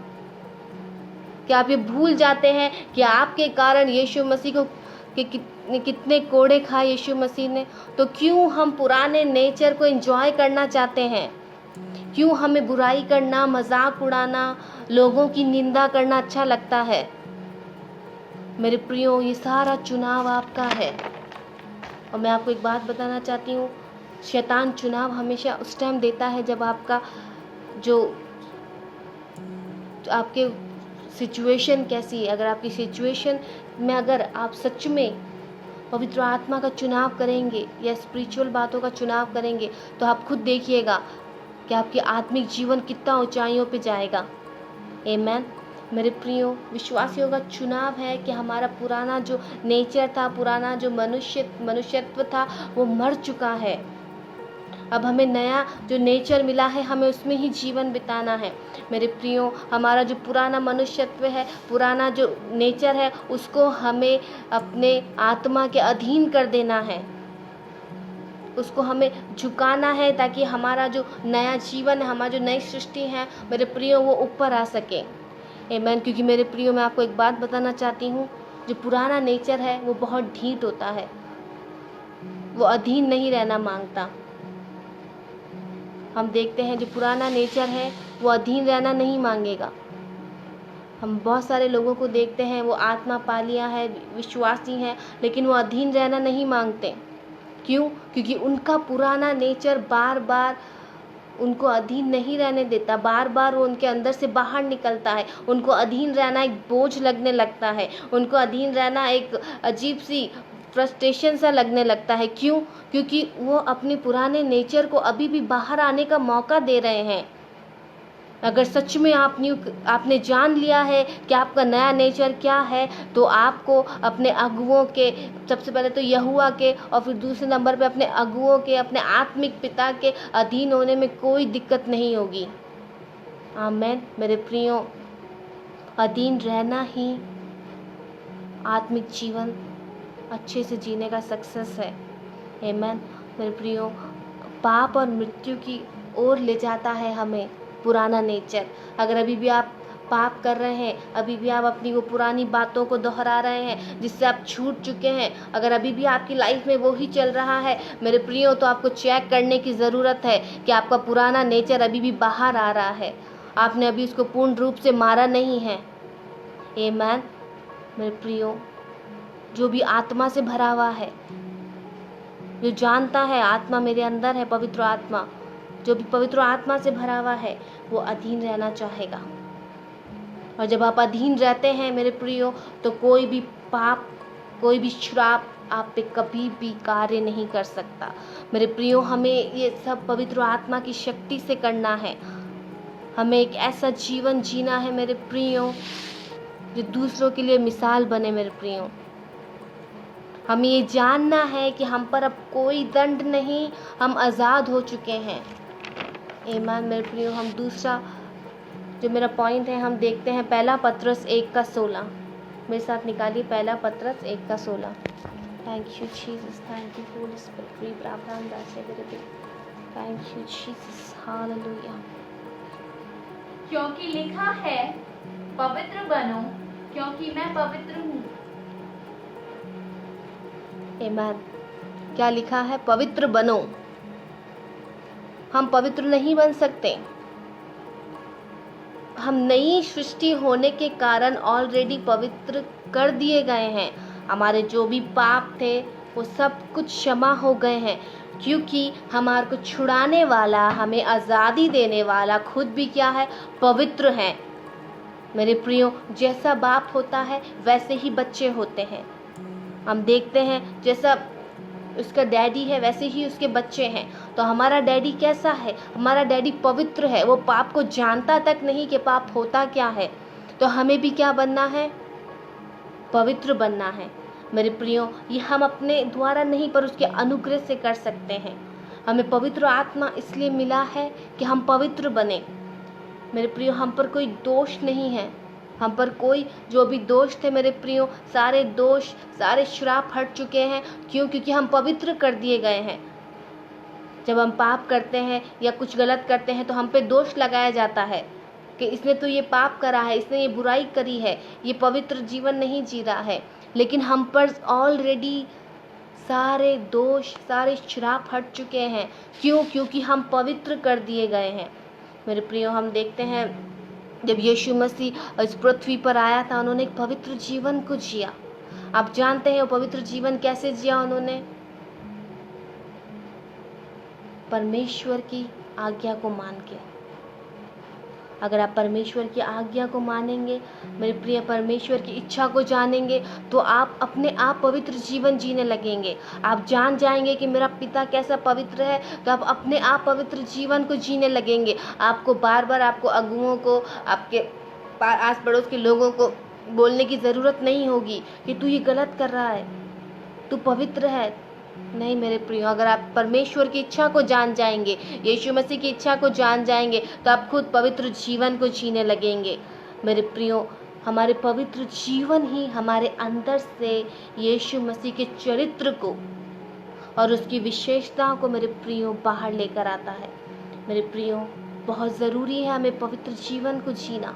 क्या आप ये भूल जाते हैं कि आपके कारण यीशु मसीह को कितने कोड़े खाए यीशु मसीह ने? तो क्यों हम पुराने नेचर को एंजॉय करना चाहते हैं? क्यों हमें बुराई करना, मजाक उड़ाना, लोगों की निंदा करना अच्छा लगता है? मेरे प्रियो, ये सारा चुनाव आपका है। और मैं आपको एक बात बताना चाहती हूँ, शैतान चुनाव हमेशा उस टाइम देता है जब आपका जो आपके सिचुएशन कैसी है। अगर आपकी सिचुएशन में अगर आप सच में पवित्र आत्मा का चुनाव करेंगे या स्पिरिचुअल बातों का चुनाव करेंगे, तो आप खुद देखिएगा कि आपकी आत्मिक जीवन कितना ऊंचाइयों पे जाएगा। आमीन। मेरे प्रियो, विश्वासियों का चुनाव है कि हमारा पुराना जो नेचर था, पुराना जो मनुष्यत्व था, वो मर चुका है। अब हमें नया जो नेचर मिला है, हमें उसमें ही जीवन बिताना है। मेरे प्रियो, हमारा जो पुराना मनुष्यत्व है, पुराना जो नेचर है, उसको हमें अपने आत्मा के अधीन कर देना है, उसको हमें झुकाना है, ताकि हमारा जो नया जीवन है, हमारा जो नई सृष्टि है मेरे प्रियो, वो ऊपर आ सके। आमीन। क्योंकि मेरे प्रियो, मैं आपको एक बात बताना चाहती हूँ, जो पुराना नेचर है वो बहुत ढीठ होता है, वो अधीन नहीं रहना मांगता। हम देखते हैं जो पुराना नेचर है वो अधीन रहना नहीं मांगेगा। हम बहुत सारे लोगों को देखते हैं, वो आत्मा पा लिया है, विश्वासी हैं, लेकिन वो अधीन रहना नहीं मांगते। क्यों? क्योंकि उनका पुराना नेचर बार बार उनको अधीन नहीं रहने देता, बार बार वो उनके अंदर से बाहर निकलता है। उनको अधीन रहना एक बोझ लगने लगता है, उनको अधीन रहना एक अजीब सी फ्रस्ट्रेशन सा लगने लगता है। क्यों? क्योंकि वो अपने पुराने नेचर को अभी भी बाहर आने का मौका दे रहे हैं। अगर सच में आपने जान लिया है कि आपका नया नेचर क्या है, तो आपको अपने अगुओं के, सबसे पहले तो यहोवा के, और फिर दूसरे नंबर पे अपने अगुओं के, अपने आत्मिक पिता के अधीन होने में कोई दिक्कत नहीं होगी। आमीन। मेरे प्रियो, अधीन रहना ही आत्मिक जीवन अच्छे से जीने का सक्सेस है। आमीन। मेरे प्रियो, पाप और मृत्यु की ओर ले जाता है हमें पुराना नेचर। अगर अभी भी आप पाप कर रहे हैं, अभी भी आप अपनी वो पुरानी बातों को दोहरा रहे हैं जिससे आप छूट चुके हैं, अगर अभी भी आपकी लाइफ में वो ही चल रहा है मेरे प्रियो, तो आपको चेक करने की ज़रूरत है कि आपका पुराना नेचर अभी भी बाहर आ रहा है। आपने अभी उसको पूर्ण रूप से मारा नहीं है। आमीन। मेरे प्रियो, जो भी आत्मा से भरा हुआ है, जो जानता है आत्मा मेरे अंदर है, पवित्र आत्मा, जो भी पवित्र आत्मा से भरा हुआ है, वो अधीन रहना चाहेगा। और जब आप अधीन रहते हैं मेरे प्रियो, तो कोई भी पाप, कोई भी श्राप आप पे कभी भी कार्य नहीं कर सकता। मेरे प्रियो, हमें ये सब पवित्र आत्मा की शक्ति से करना है। हमें एक ऐसा जीवन जीना है मेरे प्रियो, जो दूसरों के लिए मिसाल बने। मेरे प्रियो, हमें ये जानना है कि हम पर अब कोई दंड नहीं, हम आज़ाद हो चुके हैं। आमीन। मेरे प्रियो, हम दूसरा जो मेरा पॉइंट है, हम देखते हैं पहला पत्रस 1:16। मेरे साथ निकालिए पहला पत्रस 1:16। Thank you Jesus, thank you Holi spirit. Free प्रावधान दासे मेरे दिल। Thank you Jesus, hallelujah. क्योंकि लिखा है, पवित्र बनो क्योंकि मैं पवित्र हूँ। आमीन। क्या लिखा है? पवित्र बनो। हम पवित्र नहीं बन सकते। हम नई सृष्टि होने के कारण ऑलरेडी पवित्र कर दिए गए हैं। हमारे जो भी पाप थे वो सब कुछ क्षमा हो गए हैं, क्योंकि हमारे को छुड़ाने वाला, हमें आज़ादी देने वाला खुद भी क्या है? पवित्र है। मेरे प्रियो, जैसा बाप होता है वैसे ही बच्चे होते हैं। हम देखते हैं जैसा उसका डैडी है वैसे ही उसके बच्चे हैं। तो हमारा डैडी कैसा है? हमारा डैडी पवित्र है। वो पाप को जानता तक नहीं कि पाप होता क्या है। तो हमें भी क्या बनना है? पवित्र बनना है। मेरे प्रियो, ये हम अपने द्वारा नहीं पर उसके अनुग्रह से कर सकते हैं। हमें पवित्र आत्मा इसलिए मिला है कि हम पवित्र बने। मेरे प्रियो, हम पर कोई दोष नहीं है। हम पर कोई जो भी दोष थे मेरे प्रियो, सारे दोष, सारे श्राप हट चुके हैं। क्यों? क्योंकि हम पवित्र कर दिए गए हैं। जब हम पाप करते हैं या कुछ गलत करते हैं तो हम पे दोष लगाया जाता है कि इसने तो ये पाप करा है, इसने ये बुराई करी है, ये पवित्र जीवन नहीं जी रहा है। लेकिन हम पर ऑलरेडी सारे दोष, सारे श्राप हट चुके हैं। क्यों? क्योंकि हम पवित्र कर दिए गए हैं। मेरे प्रियो, हम देखते हैं जब यीशु मसीह इस पृथ्वी पर आया था, उन्होंने एक पवित्र जीवन को जिया। आप जानते हैं वो पवित्र जीवन कैसे जिया उन्होंने? परमेश्वर की आज्ञा को मान के। अगर आप परमेश्वर की आज्ञा को मानेंगे मेरे प्रिय, परमेश्वर की इच्छा को जानेंगे, तो आप अपने आप पवित्र जीवन जीने लगेंगे। आप जान जाएंगे कि मेरा पिता कैसा पवित्र है, तो आप अपने आप पवित्र जीवन को जीने लगेंगे। आपको बार बार आपको अगुओं को, आपके आस पड़ोस के लोगों को बोलने की ज़रूरत नहीं होगी कि तू ये गलत कर रहा है, तू पवित्र है। नहीं मेरे प्रियो, अगर आप परमेश्वर की इच्छा को जान जाएंगे, यीशु मसीह की इच्छा को जान जाएंगे, तो आप खुद पवित्र जीवन को जीने लगेंगे। मेरे प्रियो, हमारे पवित्र जीवन ही हमारे अंदर से यीशु मसीह के चरित्र को और उसकी विशेषताओं को मेरे प्रियो बाहर लेकर आता है। मेरे प्रियो, बहुत ज़रूरी है हमें पवित्र जीवन को जीना,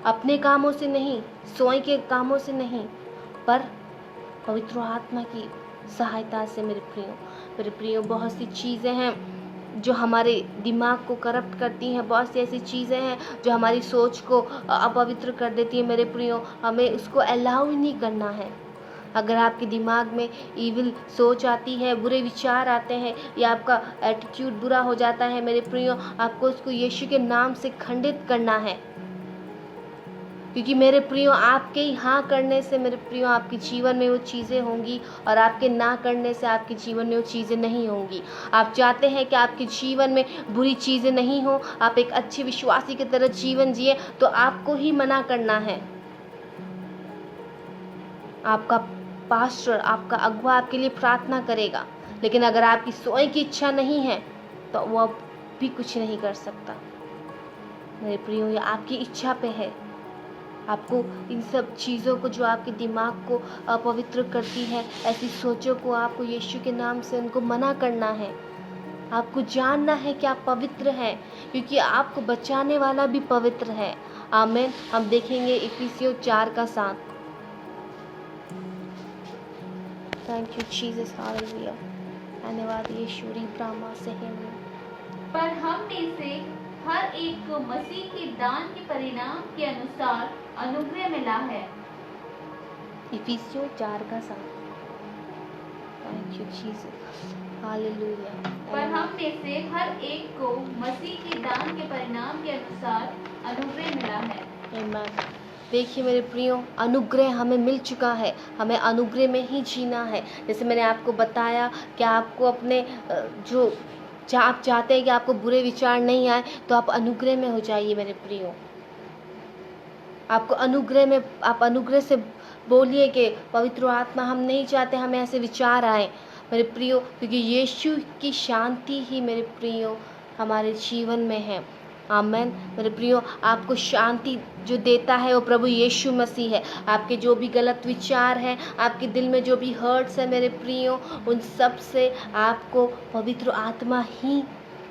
अपने कामों से नहीं, स्वयं के कामों से नहीं, पर पवित्र आत्मा की सहायता से। मेरे प्रियो, बहुत सी चीज़ें हैं जो हमारे दिमाग को करप्ट करती हैं, बहुत सी ऐसी चीज़ें हैं जो हमारी सोच को अपवित्र कर देती है। मेरे प्रियो, हमें उसको अलाउ ही नहीं करना है। अगर आपके दिमाग में ईविल सोच आती है, बुरे विचार आते हैं, या आपका एटीट्यूड बुरा हो जाता है, मेरे प्रियो, आपको उसको यीशु के नाम से खंडित करना है। क्योंकि मेरे प्रियो, आपके ही हाँ करने से मेरे प्रियो आपके जीवन में वो चीज़ें होंगी, और आपके ना करने से आपके जीवन में वो चीज़ें नहीं होंगी। आप चाहते हैं कि आपके जीवन में बुरी चीज़ें नहीं हो, आप एक अच्छे विश्वासी की तरह जीवन जिए, तो आपको ही मना करना है। आपका पास्टर, आपका अगुआ आपके लिए प्रार्थना करेगा, लेकिन अगर आपकी स्वयं की इच्छा नहीं है तो वो भी कुछ नहीं कर सकता। मेरे प्रियो, ये आपकी इच्छा पे है। आपको इन सब चीज़ों को जो आपके दिमाग को अपवित्र करती है, ऐसी सोचों को आपको यीशु के नाम से उनको मना करना है। आपको जानना है कि आप पवित्र हैं, क्योंकि आपको बचाने वाला भी पवित्र है। आमीन। हम देखेंगे इफिसियों 4:7। Thank you Jesus, hallelujah. धन्यवाद यीशु। ब्राह्मा से पर हम में से हर एक को मसीह के दान के परिणाम के अनुसार अनुग्रह मिला है। इफिसियों 4:7। Thank you Jesus, hallelujah. पर हम में से हर एक को मसीह के दान के परिणाम के अनुसार अनुग्रह मिला है। आमीन। देखिए मेरे प्रियो, अनुग्रह हमें मिल चुका है, हमें अनुग्रह में ही जीना है। जैसे मैंने आपको बताया कि आपको अपने जो आप चाहते हैं कि आपको बुरे विचार नहीं आए, तो आप अनुग्रह में हो जाइए मेरे प्रियो। आपको अनुग्रह में, आप अनुग्रह से बोलिए कि पवित्र आत्मा, हम नहीं चाहते हमें ऐसे विचार आए मेरे प्रियो, क्योंकि यीशु की शांति ही मेरे प्रियो हमारे जीवन में है। आमेन। मेरे प्रियो, आपको शांति जो देता है वो प्रभु यीशु मसीह है। आपके जो भी गलत विचार हैं, आपके दिल में जो भी हर्ट्स है मेरे प्रियो, उन सब से आपको पवित्र आत्मा ही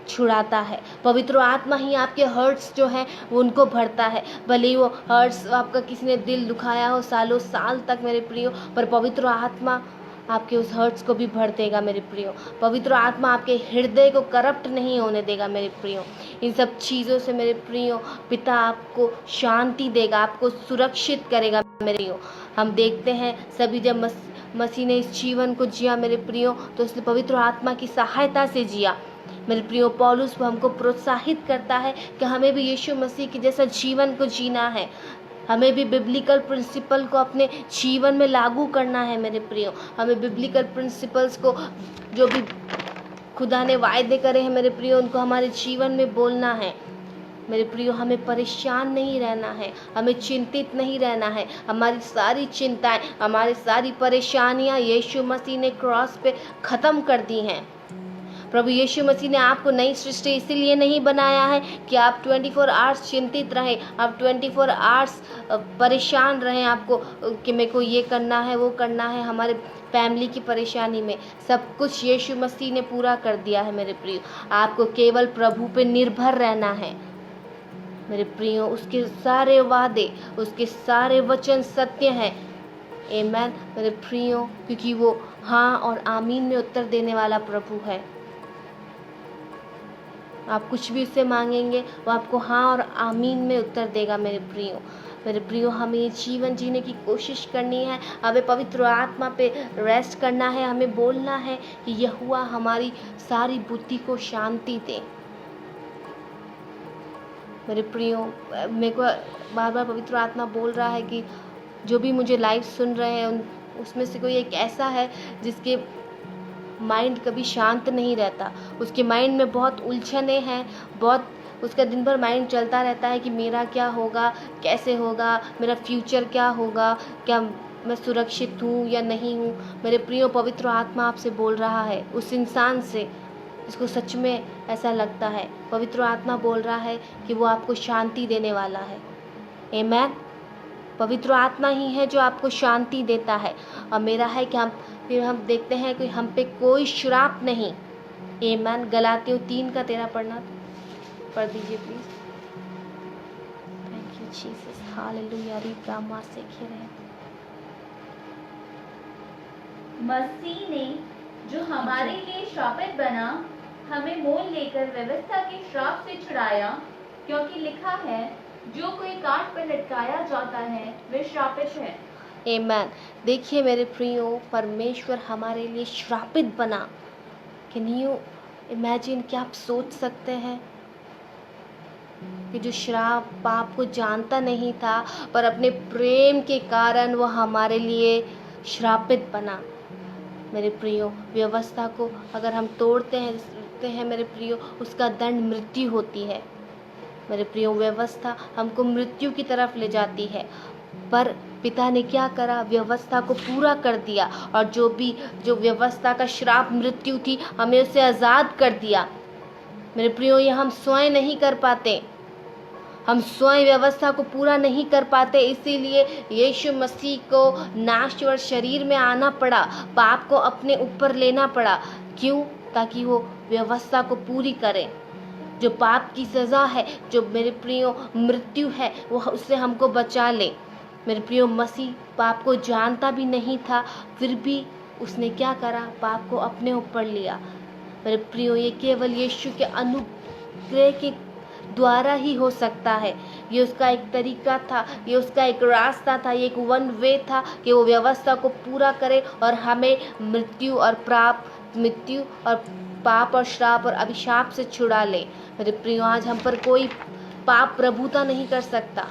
छुड़ाता है। पवित्र आत्मा ही आपके हर्ट्स जो हैं वो उनको भरता है। भले ही वो हर्ट्स आपका किसी ने दिल दुखाया हो सालों साल तक मेरे प्रियो, पर पवित्र आत्मा आपके उस हर्ट्स को भी भर देगा मेरे प्रियो। पवित्र आत्मा आपके हृदय को करप्ट नहीं होने देगा मेरे प्रियो। इन सब चीज़ों से मेरे प्रियो पिता आपको शांति देगा, आपको सुरक्षित करेगा मेरे प्रियो। हम देखते हैं सभी जब मसीह ने इस जीवन को जिया मेरे प्रियो, तो उसने पवित्र आत्मा की सहायता से जिया मेरे प्रियो। पौलुस हमको प्रोत्साहित करता है कि हमें भी यीशु मसीह के जैसा जीवन को जीना है, हमें भी बिब्लिकल प्रिंसिपल को अपने जीवन में लागू करना है मेरे प्रियो। हमें बिब्लिकल प्रिंसिपल्स को, जो भी खुदा ने वायदे करे हैं मेरे प्रियो, उनको हमारे जीवन में बोलना है मेरे प्रियो। हमें परेशान नहीं रहना है, हमें चिंतित नहीं रहना है। हमारी सारी चिंताएं, हमारी सारी परेशानियां यीशु मसीह ने क्रॉस पे ख़त्म कर दी हैं। प्रभु यीशु मसीह ने आपको नई सृष्टि इसीलिए नहीं बनाया है कि आप 24 आवर्स चिंतित रहें, आप 24 आवर्स परेशान रहें, आपको कि मेरे को ये करना है वो करना है। हमारे फैमिली की परेशानी में सब कुछ यीशु मसीह ने पूरा कर दिया है मेरे प्रियो। आपको केवल प्रभु पे निर्भर रहना है मेरे प्रियो। उसके सारे वादे, उसके सारे वचन सत्य हैं। आमीन मेरे प्रियो, क्योंकि वो हाँ और आमीन में उत्तर देने वाला प्रभु है। आप कुछ भी उससे मांगेंगे वो आपको हाँ और आमीन में उत्तर देगा मेरे प्रियो। मेरे प्रियो, हमें ये जीवन जीने की कोशिश करनी है, हमें पवित्र आत्मा पे रेस्ट करना है, हमें बोलना है कि यहोवा हमारी सारी बुद्धि को शांति दे। मेरे प्रियो, मेरे को बार बार पवित्र आत्मा बोल रहा है कि जो भी मुझे लाइव सुन रहे हैं उसमें से कोई एक ऐसा है जिसके माइंड कभी शांत नहीं रहता, उसके माइंड में बहुत उलझने हैं, बहुत उसका दिन भर माइंड चलता रहता है कि मेरा क्या होगा, कैसे होगा, मेरा फ्यूचर क्या होगा, क्या मैं सुरक्षित हूँ या नहीं हूँ। मेरे प्रियो, पवित्र आत्मा आपसे बोल रहा है, उस इंसान से जिसको सच में ऐसा लगता है। पवित्र आत्मा बोल रहा है कि वो आपको शांति देने वाला है। आमेन। पवित्र आत्मा ही है जो आपको शांति देता है। और मेरा है कि हम देखते हैं कि हम पे कोई श्राप नहीं। आमेन। गलातियों 3:13 पढ़ दीजिए please. Thank you Jesus, hallelujah. रीब्रामा से घेरे मसीह ने जो हमारे लिए श्रापित बना, हमें मोल लेकर व्यवस्था के श्राप से छुड़ाया, क्योंकि लिखा है, जो कोई काट पर लटकाया जाता है वह श्रापित है। आमेन। देखिए मेरे प्रियो, परमेश्वर हमारे लिए श्रापित बना। Can you imagine? क्या आप सोच सकते हैं कि जो श्राप पाप को जानता नहीं था, पर अपने प्रेम के कारण वो हमारे लिए श्रापित बना। मेरे प्रियो, व्यवस्था को अगर हम तोड़ते हैं मेरे प्रियो, उसका दंड मृत्यु होती है। मेरे प्रियो, व्यवस्था हमको मृत्यु की तरफ ले जाती है, पर पिता ने क्या करा? व्यवस्था को पूरा कर दिया, और जो व्यवस्था का श्राप मृत्यु थी, हमें उससे आज़ाद कर दिया। मेरे प्रियो, ये हम स्वयं नहीं कर पाते, हम स्वयं व्यवस्था को पूरा नहीं कर पाते, इसीलिए यीशु मसीह को नाश्वर शरीर में आना पड़ा, पाप को अपने ऊपर लेना पड़ा। क्यों? ताकि वो व्यवस्था को पूरी करे। जो पाप की सज़ा है, जो मेरे प्रियो मृत्यु है, वो उससे हमको बचा ले। मेरे प्रियो, मसीह पाप को जानता भी नहीं था, फिर भी उसने क्या करा? पाप को अपने ऊपर लिया। मेरे प्रियो, ये केवल यीशु के अनुग्रह के द्वारा ही हो सकता है। ये उसका एक तरीका था, ये उसका एक रास्ता था, ये एक वन वे था कि वो व्यवस्था को पूरा करे और हमें मृत्यु और पाप और श्राप और अभिशाप से छुड़ा ले। मेरे प्रियो, आज हम पर कोई पाप प्रभुता नहीं कर सकता।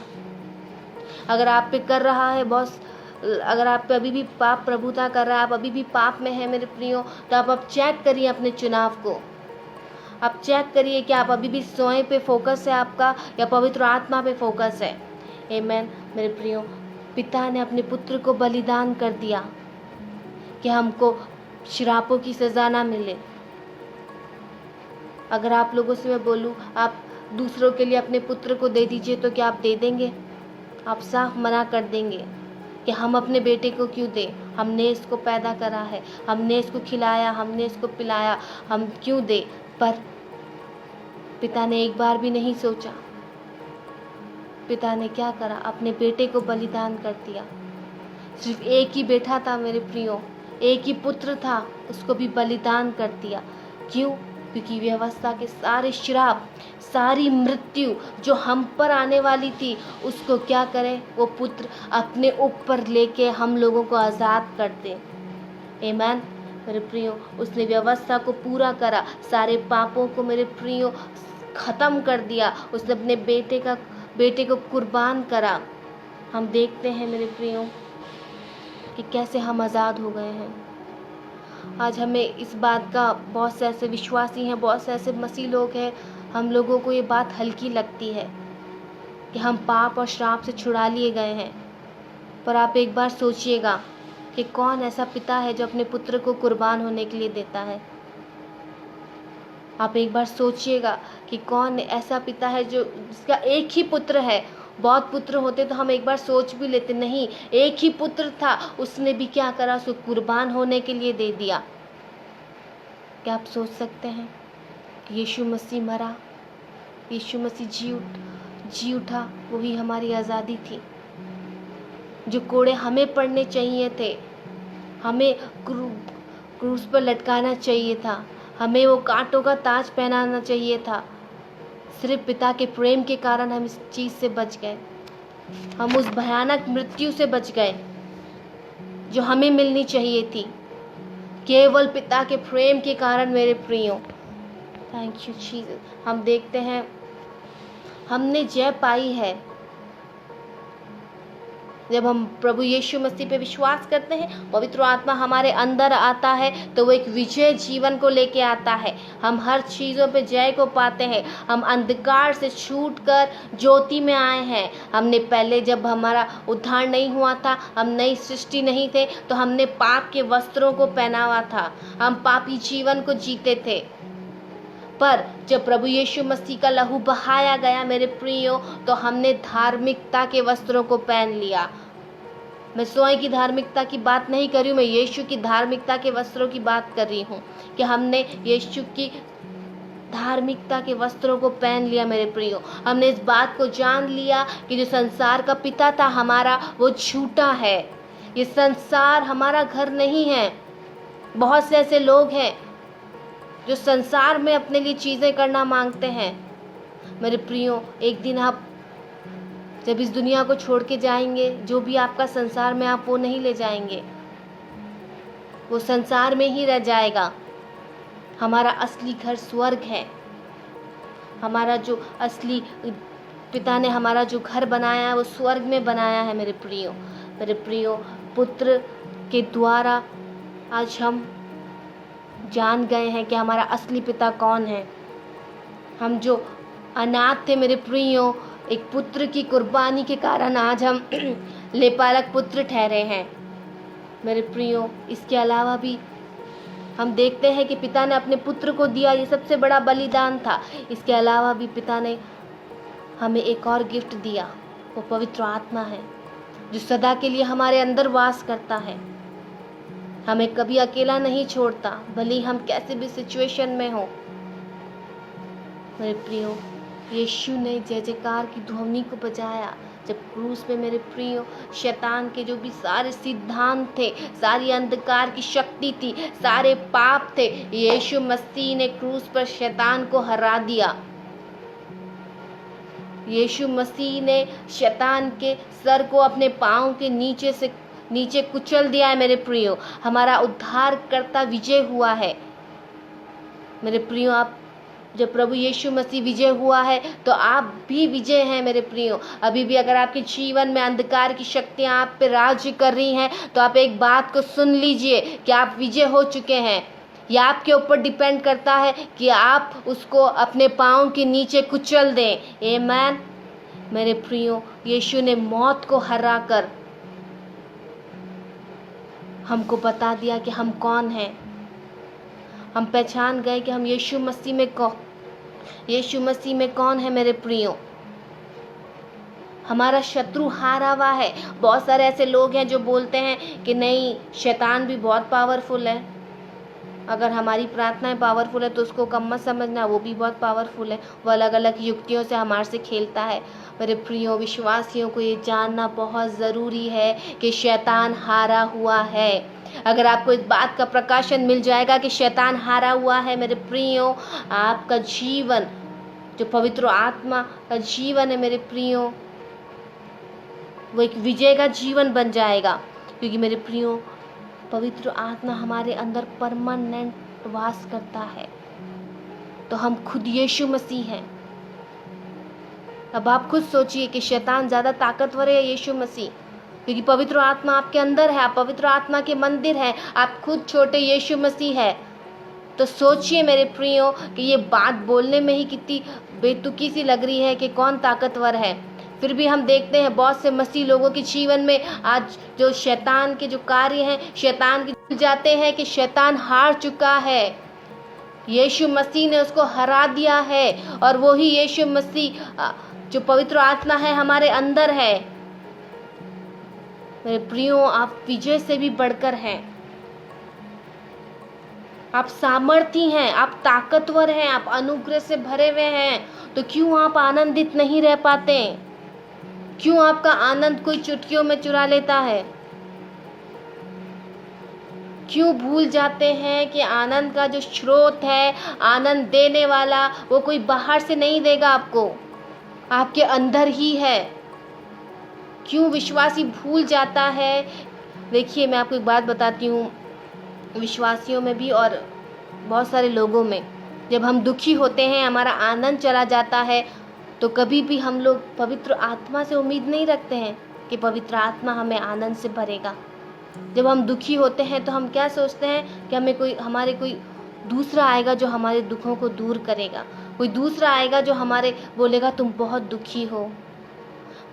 अगर आप पे कर रहा है बॉस, अगर आप पे अभी भी पाप प्रभुता कर रहा है, आप अभी भी पाप में हैं मेरे प्रियो, तो आप चेक करिए अपने चुनाव को। आप चेक करिए कि आप अभी भी स्वयं पे फोकस है आपका, या पवित्र आत्मा पे फोकस है। आमेन। मेरे प्रियो, पिता ने अपने पुत्र को बलिदान कर दिया कि हमको श्रापों की सज़ा ना मिले। अगर आप लोगों से मैं बोलूँ, आप दूसरों के लिए अपने पुत्र को दे दीजिए, तो क्या आप दे देंगे? आप साफ मना कर देंगे कि हम अपने बेटे को क्यों दें? हमने इसको पैदा करा है, हमने इसको खिलाया, हमने इसको पिलाया, हम क्यों दें? पर पिता ने एक बार भी नहीं सोचा। पिता ने क्या करा? अपने बेटे को बलिदान कर दिया। सिर्फ एक ही बेटा था मेरे प्रियो, एक ही पुत्र था, उसको भी बलिदान कर दिया। क्यों? क्योंकि व्यवस्था के सारे श्राप, सारी मृत्यु जो हम पर आने वाली थी, उसको क्या करे? वो पुत्र अपने ऊपर लेके हम लोगों को आज़ाद कर दे। आमेन। मेरे प्रियो, उसने व्यवस्था को पूरा करा, सारे पापों को मेरे प्रियो ख़त्म कर दिया। उसने अपने बेटे को कुर्बान करा। हम देखते हैं मेरे प्रियो कि कैसे हम आज़ाद हो गए हैं। आज हमें इस बात का, बहुत से ऐसे विश्वासी हैं, बहुत से ऐसे मसीह लोग हैं, हम लोगों को ये बात हल्की लगती है कि हम पाप और श्राप से छुड़ा लिए गए हैं। पर आप एक बार सोचिएगा कि कौन ऐसा पिता है जो अपने पुत्र को कुर्बान होने के लिए देता है। आप एक बार सोचिएगा कि कौन ऐसा पिता है जो जिसका एक ही पुत्र है। बहुत पुत्र होते तो हम एक बार सोच भी लेते, नहीं, एक ही पुत्र था, उसने भी क्या करा? उसको कुर्बान होने के लिए दे दिया। क्या आप सोच सकते हैं कि यीशु मसीह मरा, यीशु मसीह जी उठा, वही हमारी आज़ादी थी। जो कोड़े हमें पड़ने चाहिए थे, हमें क्रूस पर लटकाना चाहिए था, हमें वो कांटों का ताज पहनाना चाहिए था, सिर्फ पिता के प्रेम के कारण हम इस चीज़ से बच गए। हम उस भयानक मृत्यु से बच गए जो हमें मिलनी चाहिए थी, केवल पिता के प्रेम के कारण मेरे प्रियो। Thank you Jesus. हम देखते हैं हमने जय पाई है, जब हम प्रभु यीशु मसीह पे विश्वास करते हैं, पवित्र आत्मा हमारे अंदर आता है, तो वो एक विजय जीवन को लेके आता है। हम हर चीज़ों पे जय को पाते हैं। हम अंधकार से छूटकर ज्योति में आए हैं। हमने पहले, जब हमारा उद्धार नहीं हुआ था, हम नई सृष्टि नहीं थे, तो हमने पाप के वस्त्रों को पहना हुआ था। हम पापी जीवन को जीते थे। पर जब प्रभु यीशु मसीह का लहू बहाया गया मेरे प्रियो, तो हमने धार्मिकता के वस्त्रों को पहन लिया। मैं स्वयं की धार्मिकता की बात नहीं कर रही हूँ, मैं यीशु की धार्मिकता के वस्त्रों की बात कर रही हूँ कि हमने यीशु की धार्मिकता के वस्त्रों को पहन लिया मेरे प्रियो। हमने इस बात को जान लिया कि जो संसार का पिता था हमारा, वो झूठा है। ये संसार हमारा घर नहीं है। बहुत से ऐसे लोग हैं जो संसार में अपने लिए चीज़ें करना मांगते हैं। मेरे प्रियो, एक दिन आप जब इस दुनिया को छोड़ के जाएंगे, जो भी आपका संसार में, आप वो नहीं ले जाएंगे, वो संसार में ही रह जाएगा। हमारा असली घर स्वर्ग है। हमारा जो असली पिता ने हमारा जो घर बनाया है, वो स्वर्ग में बनाया है मेरे प्रियो। मेरे प्रियो, पुत्र के द्वारा आज हम जान गए हैं कि हमारा असली पिता कौन है। हम जो अनाथ थे मेरे प्रियो, एक पुत्र की कुर्बानी के कारण आज हम लेपालक पुत्र ठहरे हैं मेरे प्रियो। इसके अलावा भी हम देखते हैं कि पिता ने अपने पुत्र को दिया, ये सबसे बड़ा बलिदान था। इसके अलावा भी पिता ने हमें एक और गिफ्ट दिया, वो पवित्र आत्मा है, जो सदा के लिए हमारे अंदर वास करता है। हमें कभी अकेला नहीं छोड़ता, भले ही हम कैसे भी सिचुएशन में हो। मेरे प्रियो, यीशु ने जय जयकार की ध्वनि को बजाया जब क्रूस पे मेरे प्रियो, शैतान के जो भी सारे सिद्धांत थे, सारी अंधकार की शक्ति थी, सारे पाप थे, यीशु मसीह ने क्रूस पर शैतान को हरा दिया। यीशु मसीह ने शैतान के सर को अपने पाँव के नीचे कुचल दिया है मेरे प्रियो। हमारा उद्धारकर्ता विजय हुआ है मेरे प्रियो। आप, जब प्रभु यीशु मसीह विजय हुआ है, तो आप भी विजय हैं मेरे प्रियो। अभी भी अगर आपके जीवन में अंधकार की शक्तियाँ आप पे राज्य कर रही हैं, तो आप एक बात को सुन लीजिए कि आप विजय हो चुके हैं। यह आपके ऊपर डिपेंड करता है कि आप उसको अपने पाँव के नीचे कुचल दें। आमीन मेरे प्रियो। यीशु ने मौत को हरा कर हमको बता दिया कि हम कौन हैं। हम पहचान गए कि हम यीशु मसीह में कौन है मेरे प्रियो। हमारा शत्रु हारा हुआ है। बहुत सारे ऐसे लोग हैं जो बोलते हैं कि नहीं, शैतान भी बहुत पावरफुल है। अगर हमारी प्रार्थनाएं पावरफुल है तो उसको कम मत समझना, वो भी बहुत पावरफुल है। वो अलग अलग युक्तियों से हमारे से खेलता है। मेरे प्रियो विश्वासियों को ये जानना बहुत ज़रूरी है कि शैतान हारा हुआ है। अगर आपको इस बात का प्रकाशन मिल जाएगा कि शैतान हारा हुआ है मेरे प्रियो, आपका जीवन जो पवित्र आत्मा का जीवन है मेरे प्रियो, वो एक विजय का जीवन बन जाएगा। क्योंकि मेरे प्रियो, पवित्र आत्मा हमारे अंदर परमानेंट वास करता है। तो हम खुद यीशु मसीह हैं। अब आप खुद सोचिए कि शैतान ज़्यादा ताकतवर है या यीशु मसीह? क्योंकि पवित्र आत्मा आपके अंदर है, आप पवित्र आत्मा के मंदिर हैं, आप खुद छोटे यीशु मसीह है। तो सोचिए मेरे प्रियो कि ये बात बोलने में ही कितनी बेतुकी सी लग रही है कि कौन ताकतवर है। फिर भी हम देखते हैं बहुत से मसीह लोगों के जीवन में आज जो शैतान के जो कार्य हैं, शैतान के भूल जाते हैं कि शैतान हार चुका है। यीशु मसीह ने उसको हरा दिया है, और वो ही यीशु मसीह जो पवित्र आत्मा है हमारे अंदर है। मेरे प्रियो, आप विजय से भी बढ़कर हैं। आप सामर्थी हैं, आप ताकतवर हैं, आप अनुग्रह से भरे हुए हैं। तो क्यों आप आनंदित नहीं रह पाते? क्यों आपका आनंद कोई चुटकियों में चुरा लेता है? क्यों भूल जाते हैं कि आनंद का जो स्रोत है, आनंद देने वाला, वो कोई बाहर से नहीं देगा आपको, आपके अंदर ही है। क्यों विश्वासी भूल जाता है? देखिए, मैं आपको एक बात बताती हूँ, विश्वासियों में भी और बहुत सारे लोगों में, जब हम दुखी होते हैं, हमारा आनंद चला जाता है, तो कभी भी हम लोग पवित्र आत्मा से उम्मीद नहीं रखते हैं। कि पवित्र आत्मा हमें आनंद से भरेगा। जब हम दुखी होते हैं तो हम क्या सोचते हैं कि हमारे कोई दूसरा आएगा जो हमारे दुखों को दूर करेगा, कोई दूसरा आएगा जो हमारे बोलेगा तुम बहुत दुखी हो।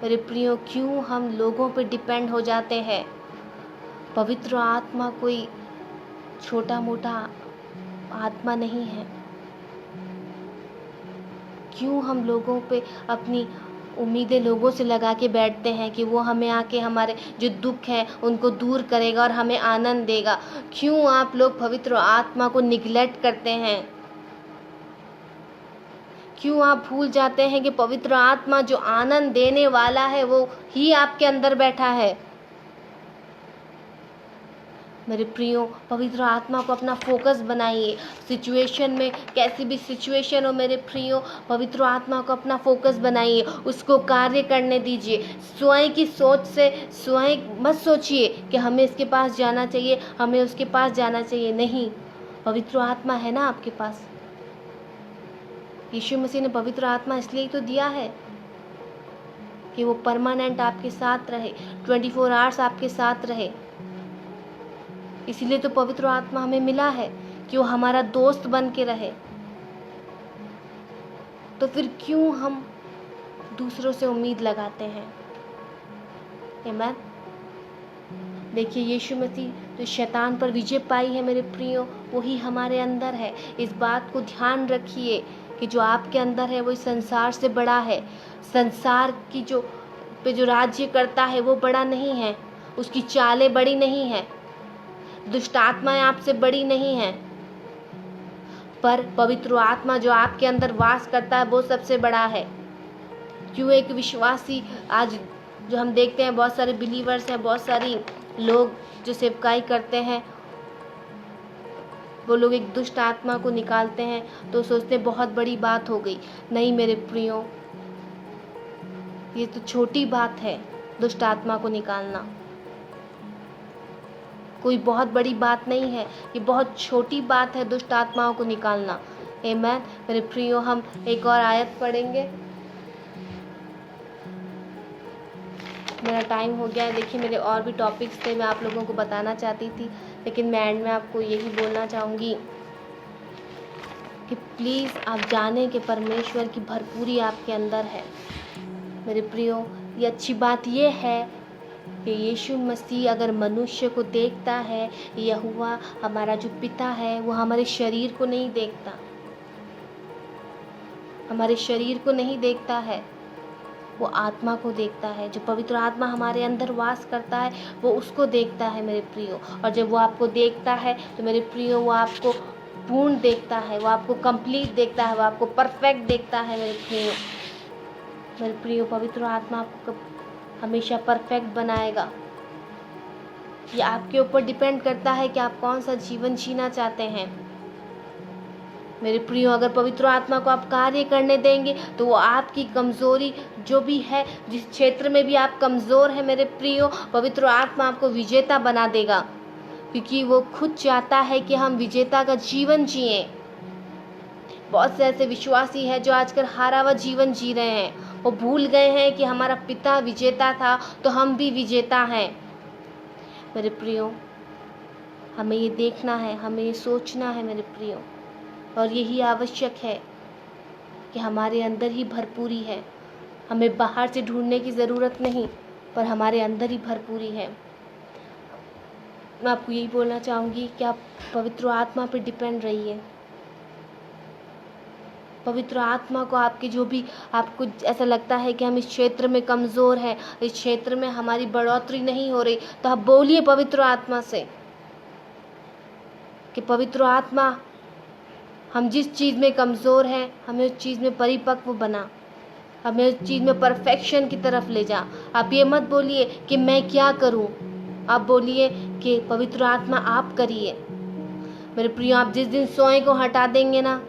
मेरे प्रियो, क्यों हम लोगों पे डिपेंड हो जाते हैं? पवित्र आत्मा कोई छोटा मोटा आत्मा नहीं है। क्यों हम लोगों पे अपनी उम्मीदें लोगों से लगा के बैठते हैं कि वो हमें आके हमारे जो दुख है उनको दूर करेगा और हमें आनंद देगा? क्यों आप लोग पवित्र आत्मा को निग्लेक्ट करते हैं? क्यों आप भूल जाते हैं कि पवित्र आत्मा जो आनंद देने वाला है वो ही आपके अंदर बैठा है? मेरे प्रियो, पवित्र आत्मा को अपना फोकस बनाइए। सिचुएशन में, कैसी भी सिचुएशन हो मेरे प्रियो, पवित्र आत्मा को अपना फोकस बनाइए, उसको कार्य करने दीजिए। स्वयं की सोच से स्वयं मत सोचिए कि हमें इसके पास जाना चाहिए, हमें उसके पास जाना चाहिए। नहीं, पवित्र आत्मा है ना आपके पास। यीशु मसीह ने पवित्र आत्मा इसलिए तो दिया है कि वो परमानेंट आपके साथ रहे, 24 आवर्स आपके साथ रहे। इसीलिए तो पवित्र आत्मा हमें मिला है कि वो हमारा दोस्त बन के रहे। तो फिर क्यों हम दूसरों से उम्मीद लगाते हैं? आमीन। देखिए, यीशु मसीह जो शैतान पर विजय पाई है मेरे प्रियो, वही हमारे अंदर है। इस बात को ध्यान रखिए कि जो आपके अंदर है वो इस संसार से बड़ा है। संसार की जो राज्य करता है वो बड़ा नहीं है, उसकी चालें बड़ी नहीं है, दुष्ट आत्माएं आपसे बड़ी नहीं हैं, पर पवित्र आत्मा जो आपके अंदर वास करता है वो सबसे बड़ा है। क्यों एक विश्वासी, आज जो हम देखते हैं बहुत सारे बिलीवर्स हैं, बहुत सारी लोग जो सेवकाई करते हैं, वो लोग एक दुष्ट आत्मा को निकालते हैं तो सोचते हैं बहुत बड़ी बात हो गई। नहीं मेरे प्रियो, ये तो छोटी बात है दुष्ट आत्मा को निकालना, कोई बहुत बड़ी बात नहीं है, ये बहुत छोटी बात है दुष्ट आत्माओं को निकालना। आमीन। मेरे प्रियो, हम एक और आयत पढ़ेंगे। मेरा टाइम हो गया है। देखिए, मेरे और भी टॉपिक्स थे, मैं आप लोगों को बताना चाहती थी, लेकिन मैं एंड में आपको यही बोलना चाहूँगी कि प्लीज़ आप जानें कि परमेश्वर की भरपूरी आपके अंदर है। मेरे प्रियो, ये अच्छी बात ये है कि यीशु मसीह अगर मनुष्य को देखता है, यहोवा हमारा जो पिता है वो हमारे शरीर को नहीं देखता, हमारे शरीर को नहीं देखता है, वो आत्मा को देखता है। जो पवित्र आत्मा हमारे अंदर वास करता है वो उसको देखता है मेरे प्रियो। और जब वो आपको देखता है तो मेरे प्रियो, वो आपको पूर्ण देखता है, वो आपको कंप्लीट देखता है, वो आपको परफेक्ट देखता है मेरे प्रियो। मेरे प्रियो, पवित्र आत्मा आपको हमेशा परफेक्ट बनाएगा। ये आपके ऊपर डिपेंड करता है कि आप कौन सा जीवन जीना चाहते हैं। मेरे प्रियो, अगर पवित्र आत्मा को आप कार्य करने देंगे तो वो आपकी कमज़ोरी जो भी है, जिस क्षेत्र में भी आप कमज़ोर हैं मेरे प्रियो, पवित्र आत्मा आपको विजेता बना देगा, क्योंकि वो खुद चाहता है कि हम विजेता का जीवन जिएं। बहुत से ऐसे विश्वासी हैं जो आजकल हारा हुआ जीवन जी रहे हैं। वो भूल गए हैं कि हमारा पिता विजेता था तो हम भी विजेता हैं। मेरे प्रियो, हमें ये देखना है, हमें ये सोचना है मेरे प्रियो, और यही आवश्यक है कि हमारे अंदर ही भरपूरी है। हमें बाहर से ढूंढने की ज़रूरत नहीं, पर हमारे अंदर ही भरपूरी है। मैं आपको यही बोलना चाहूँगी कि आप पवित्र आत्मा पर डिपेंड रहिए। पवित्र आत्मा को आपके जो भी आपको ऐसा लगता है कि हम इस क्षेत्र में कमज़ोर हैं, इस क्षेत्र में हमारी बढ़ोतरी नहीं हो रही, तो आप बोलिए पवित्र आत्मा से कि पवित्र आत्मा, हम जिस चीज़ में कमज़ोर हैं हमें उस चीज़ में परिपक्व बना, हमें उस चीज़ में परफेक्शन की तरफ ले जा। आप ये मत बोलिए कि मैं क्या करूं, आप बोलिए कि पवित्र आत्मा आप करिए। मेरे प्रियो, आप जिस दिन स्वयं को हटा देंगे ना,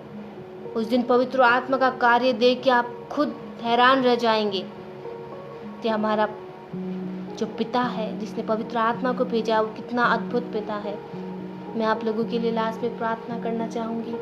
उस दिन पवित्र आत्मा का कार्य देख के आप खुद हैरान रह जाएंगे कि हमारा जो पिता है जिसने पवित्र आत्मा को भेजा वो कितना अद्भुत पिता है। मैं आप लोगों के लिए लास्ट में प्रार्थना करना चाहूँगी।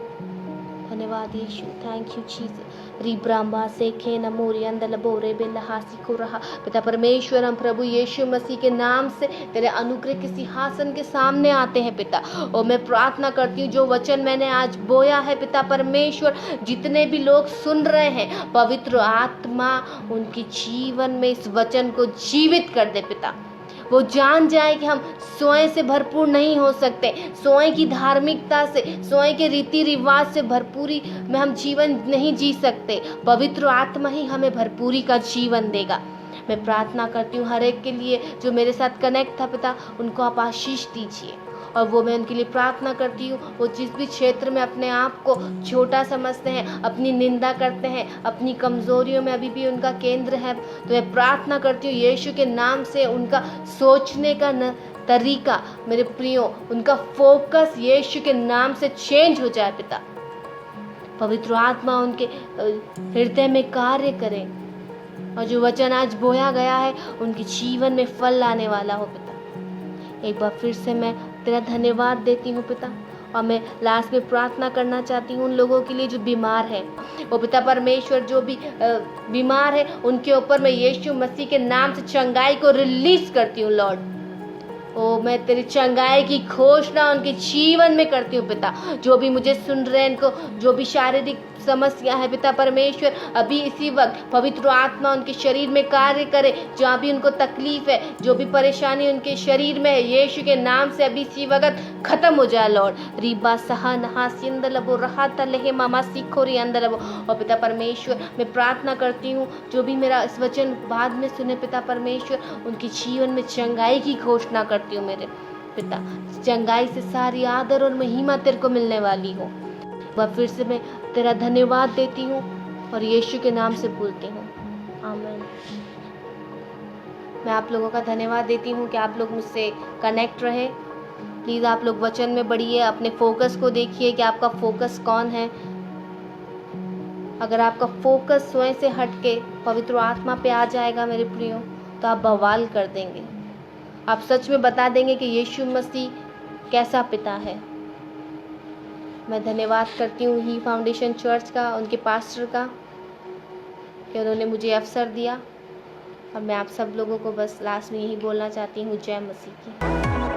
धन्यवाद यीशु, थैंक यू जीसस। रिब्रांबा से खे नमोरी अंदर बोरे बेलहासी को रहा। पिता परमेश्वर, हम प्रभु यीशु मसीह के नाम से तेरे अनुग्रह के सिंहासन के सामने आते हैं पिता। और मैं प्रार्थना करती हूँ जो वचन मैंने आज बोया है पिता परमेश्वर, जितने भी लोग सुन रहे हैं, पवित्र आत्मा उनके जीवन में इस वचन को जीवित कर दे पिता। वो जान जाए कि हम स्वयं से भरपूर नहीं हो सकते, स्वयं की धार्मिकता से, स्वयं के रीति रिवाज से भरपूरी में हम जीवन नहीं जी सकते। पवित्र आत्मा ही हमें भरपूरी का जीवन देगा। मैं प्रार्थना करती हूँ हर एक के लिए जो मेरे साथ कनेक्ट था पिता, उनको आप आशीष दीजिए। और वो मैं उनके लिए प्रार्थना करती हूँ, वो जिस भी क्षेत्र में अपने आप को छोटा समझते हैं, अपनी निंदा करते हैं, अपनी कमजोरियों में अभी भी उनका केंद्र है, तो मैं प्रार्थना करती हूँ यीशु के नाम से उनका सोचने का तरीका, मेरे प्रियो, उनका फोकस यीशु के नाम से चेंज हो जाए पिता। पवित्र आत्मा उनके हृदय में कार्य करे और जो वचन आज बोया गया है उनके जीवन में फल लाने वाला हो पिता। एक बार फिर से मैं तेरा धन्यवाद देती हूँ पिता। और मैं लास्ट में प्रार्थना करना चाहती हूँ उन लोगों के लिए जो बीमार है। वो पिता परमेश्वर जो भी बीमार है उनके ऊपर मैं यीशु मसीह के नाम से चंगाई को रिलीज करती हूँ लॉर्ड। ओ मैं तेरी चंगाई की घोषणा उनके जीवन में करती हूँ पिता। जो भी मुझे सुन रहे हैं, इनको जो भी शारीरिक समस्या है पिता परमेश्वर, अभी इसी वक्त पवित्र आत्मा उनके शरीर में कार्य करे। जहाँ भी उनको तकलीफ है, जो भी परेशानी उनके शरीर में है, यीशु के नाम से अभी इसी वक्त खत्म हो जाए लॉर्ड। रीबा सहा नहासी अंदलबो रहा तलहे मामा सीखोरी अंदलबो। और पिता परमेश्वर मैं प्रार्थना करती हूँ जो भी मेरा इस वचन बाद में सुने पिता परमेश्वर, उनके जीवन में चंगाई की घोषणा करती हूँ मेरे पिता। चंगाई से सारी आदर और महिमा तेरे को मिलने वाली हो। वह फिर से मैं तेरा धन्यवाद देती हूँ और यीशु के नाम से बोलती हूँ, आमीन। मैं आप लोगों का धन्यवाद देती हूँ कि आप लोग मुझसे कनेक्ट रहे। प्लीज़ आप लोग वचन में बढ़िए, अपने फोकस को देखिए कि आपका फोकस कौन है। अगर आपका फोकस स्वयं से हट के पवित्र आत्मा पे आ जाएगा मेरे प्रियो, तो आप बवाल कर देंगे। आप सच में बता देंगे कि यीशु मसीह कैसा पिता है। मैं धन्यवाद करती हूँ ही फाउंडेशन चर्च का, उनके पास्टर का, कि उन्होंने मुझे अवसर दिया। और मैं आप सब लोगों को बस लास्ट में यही बोलना चाहती हूँ, जय मसीह की।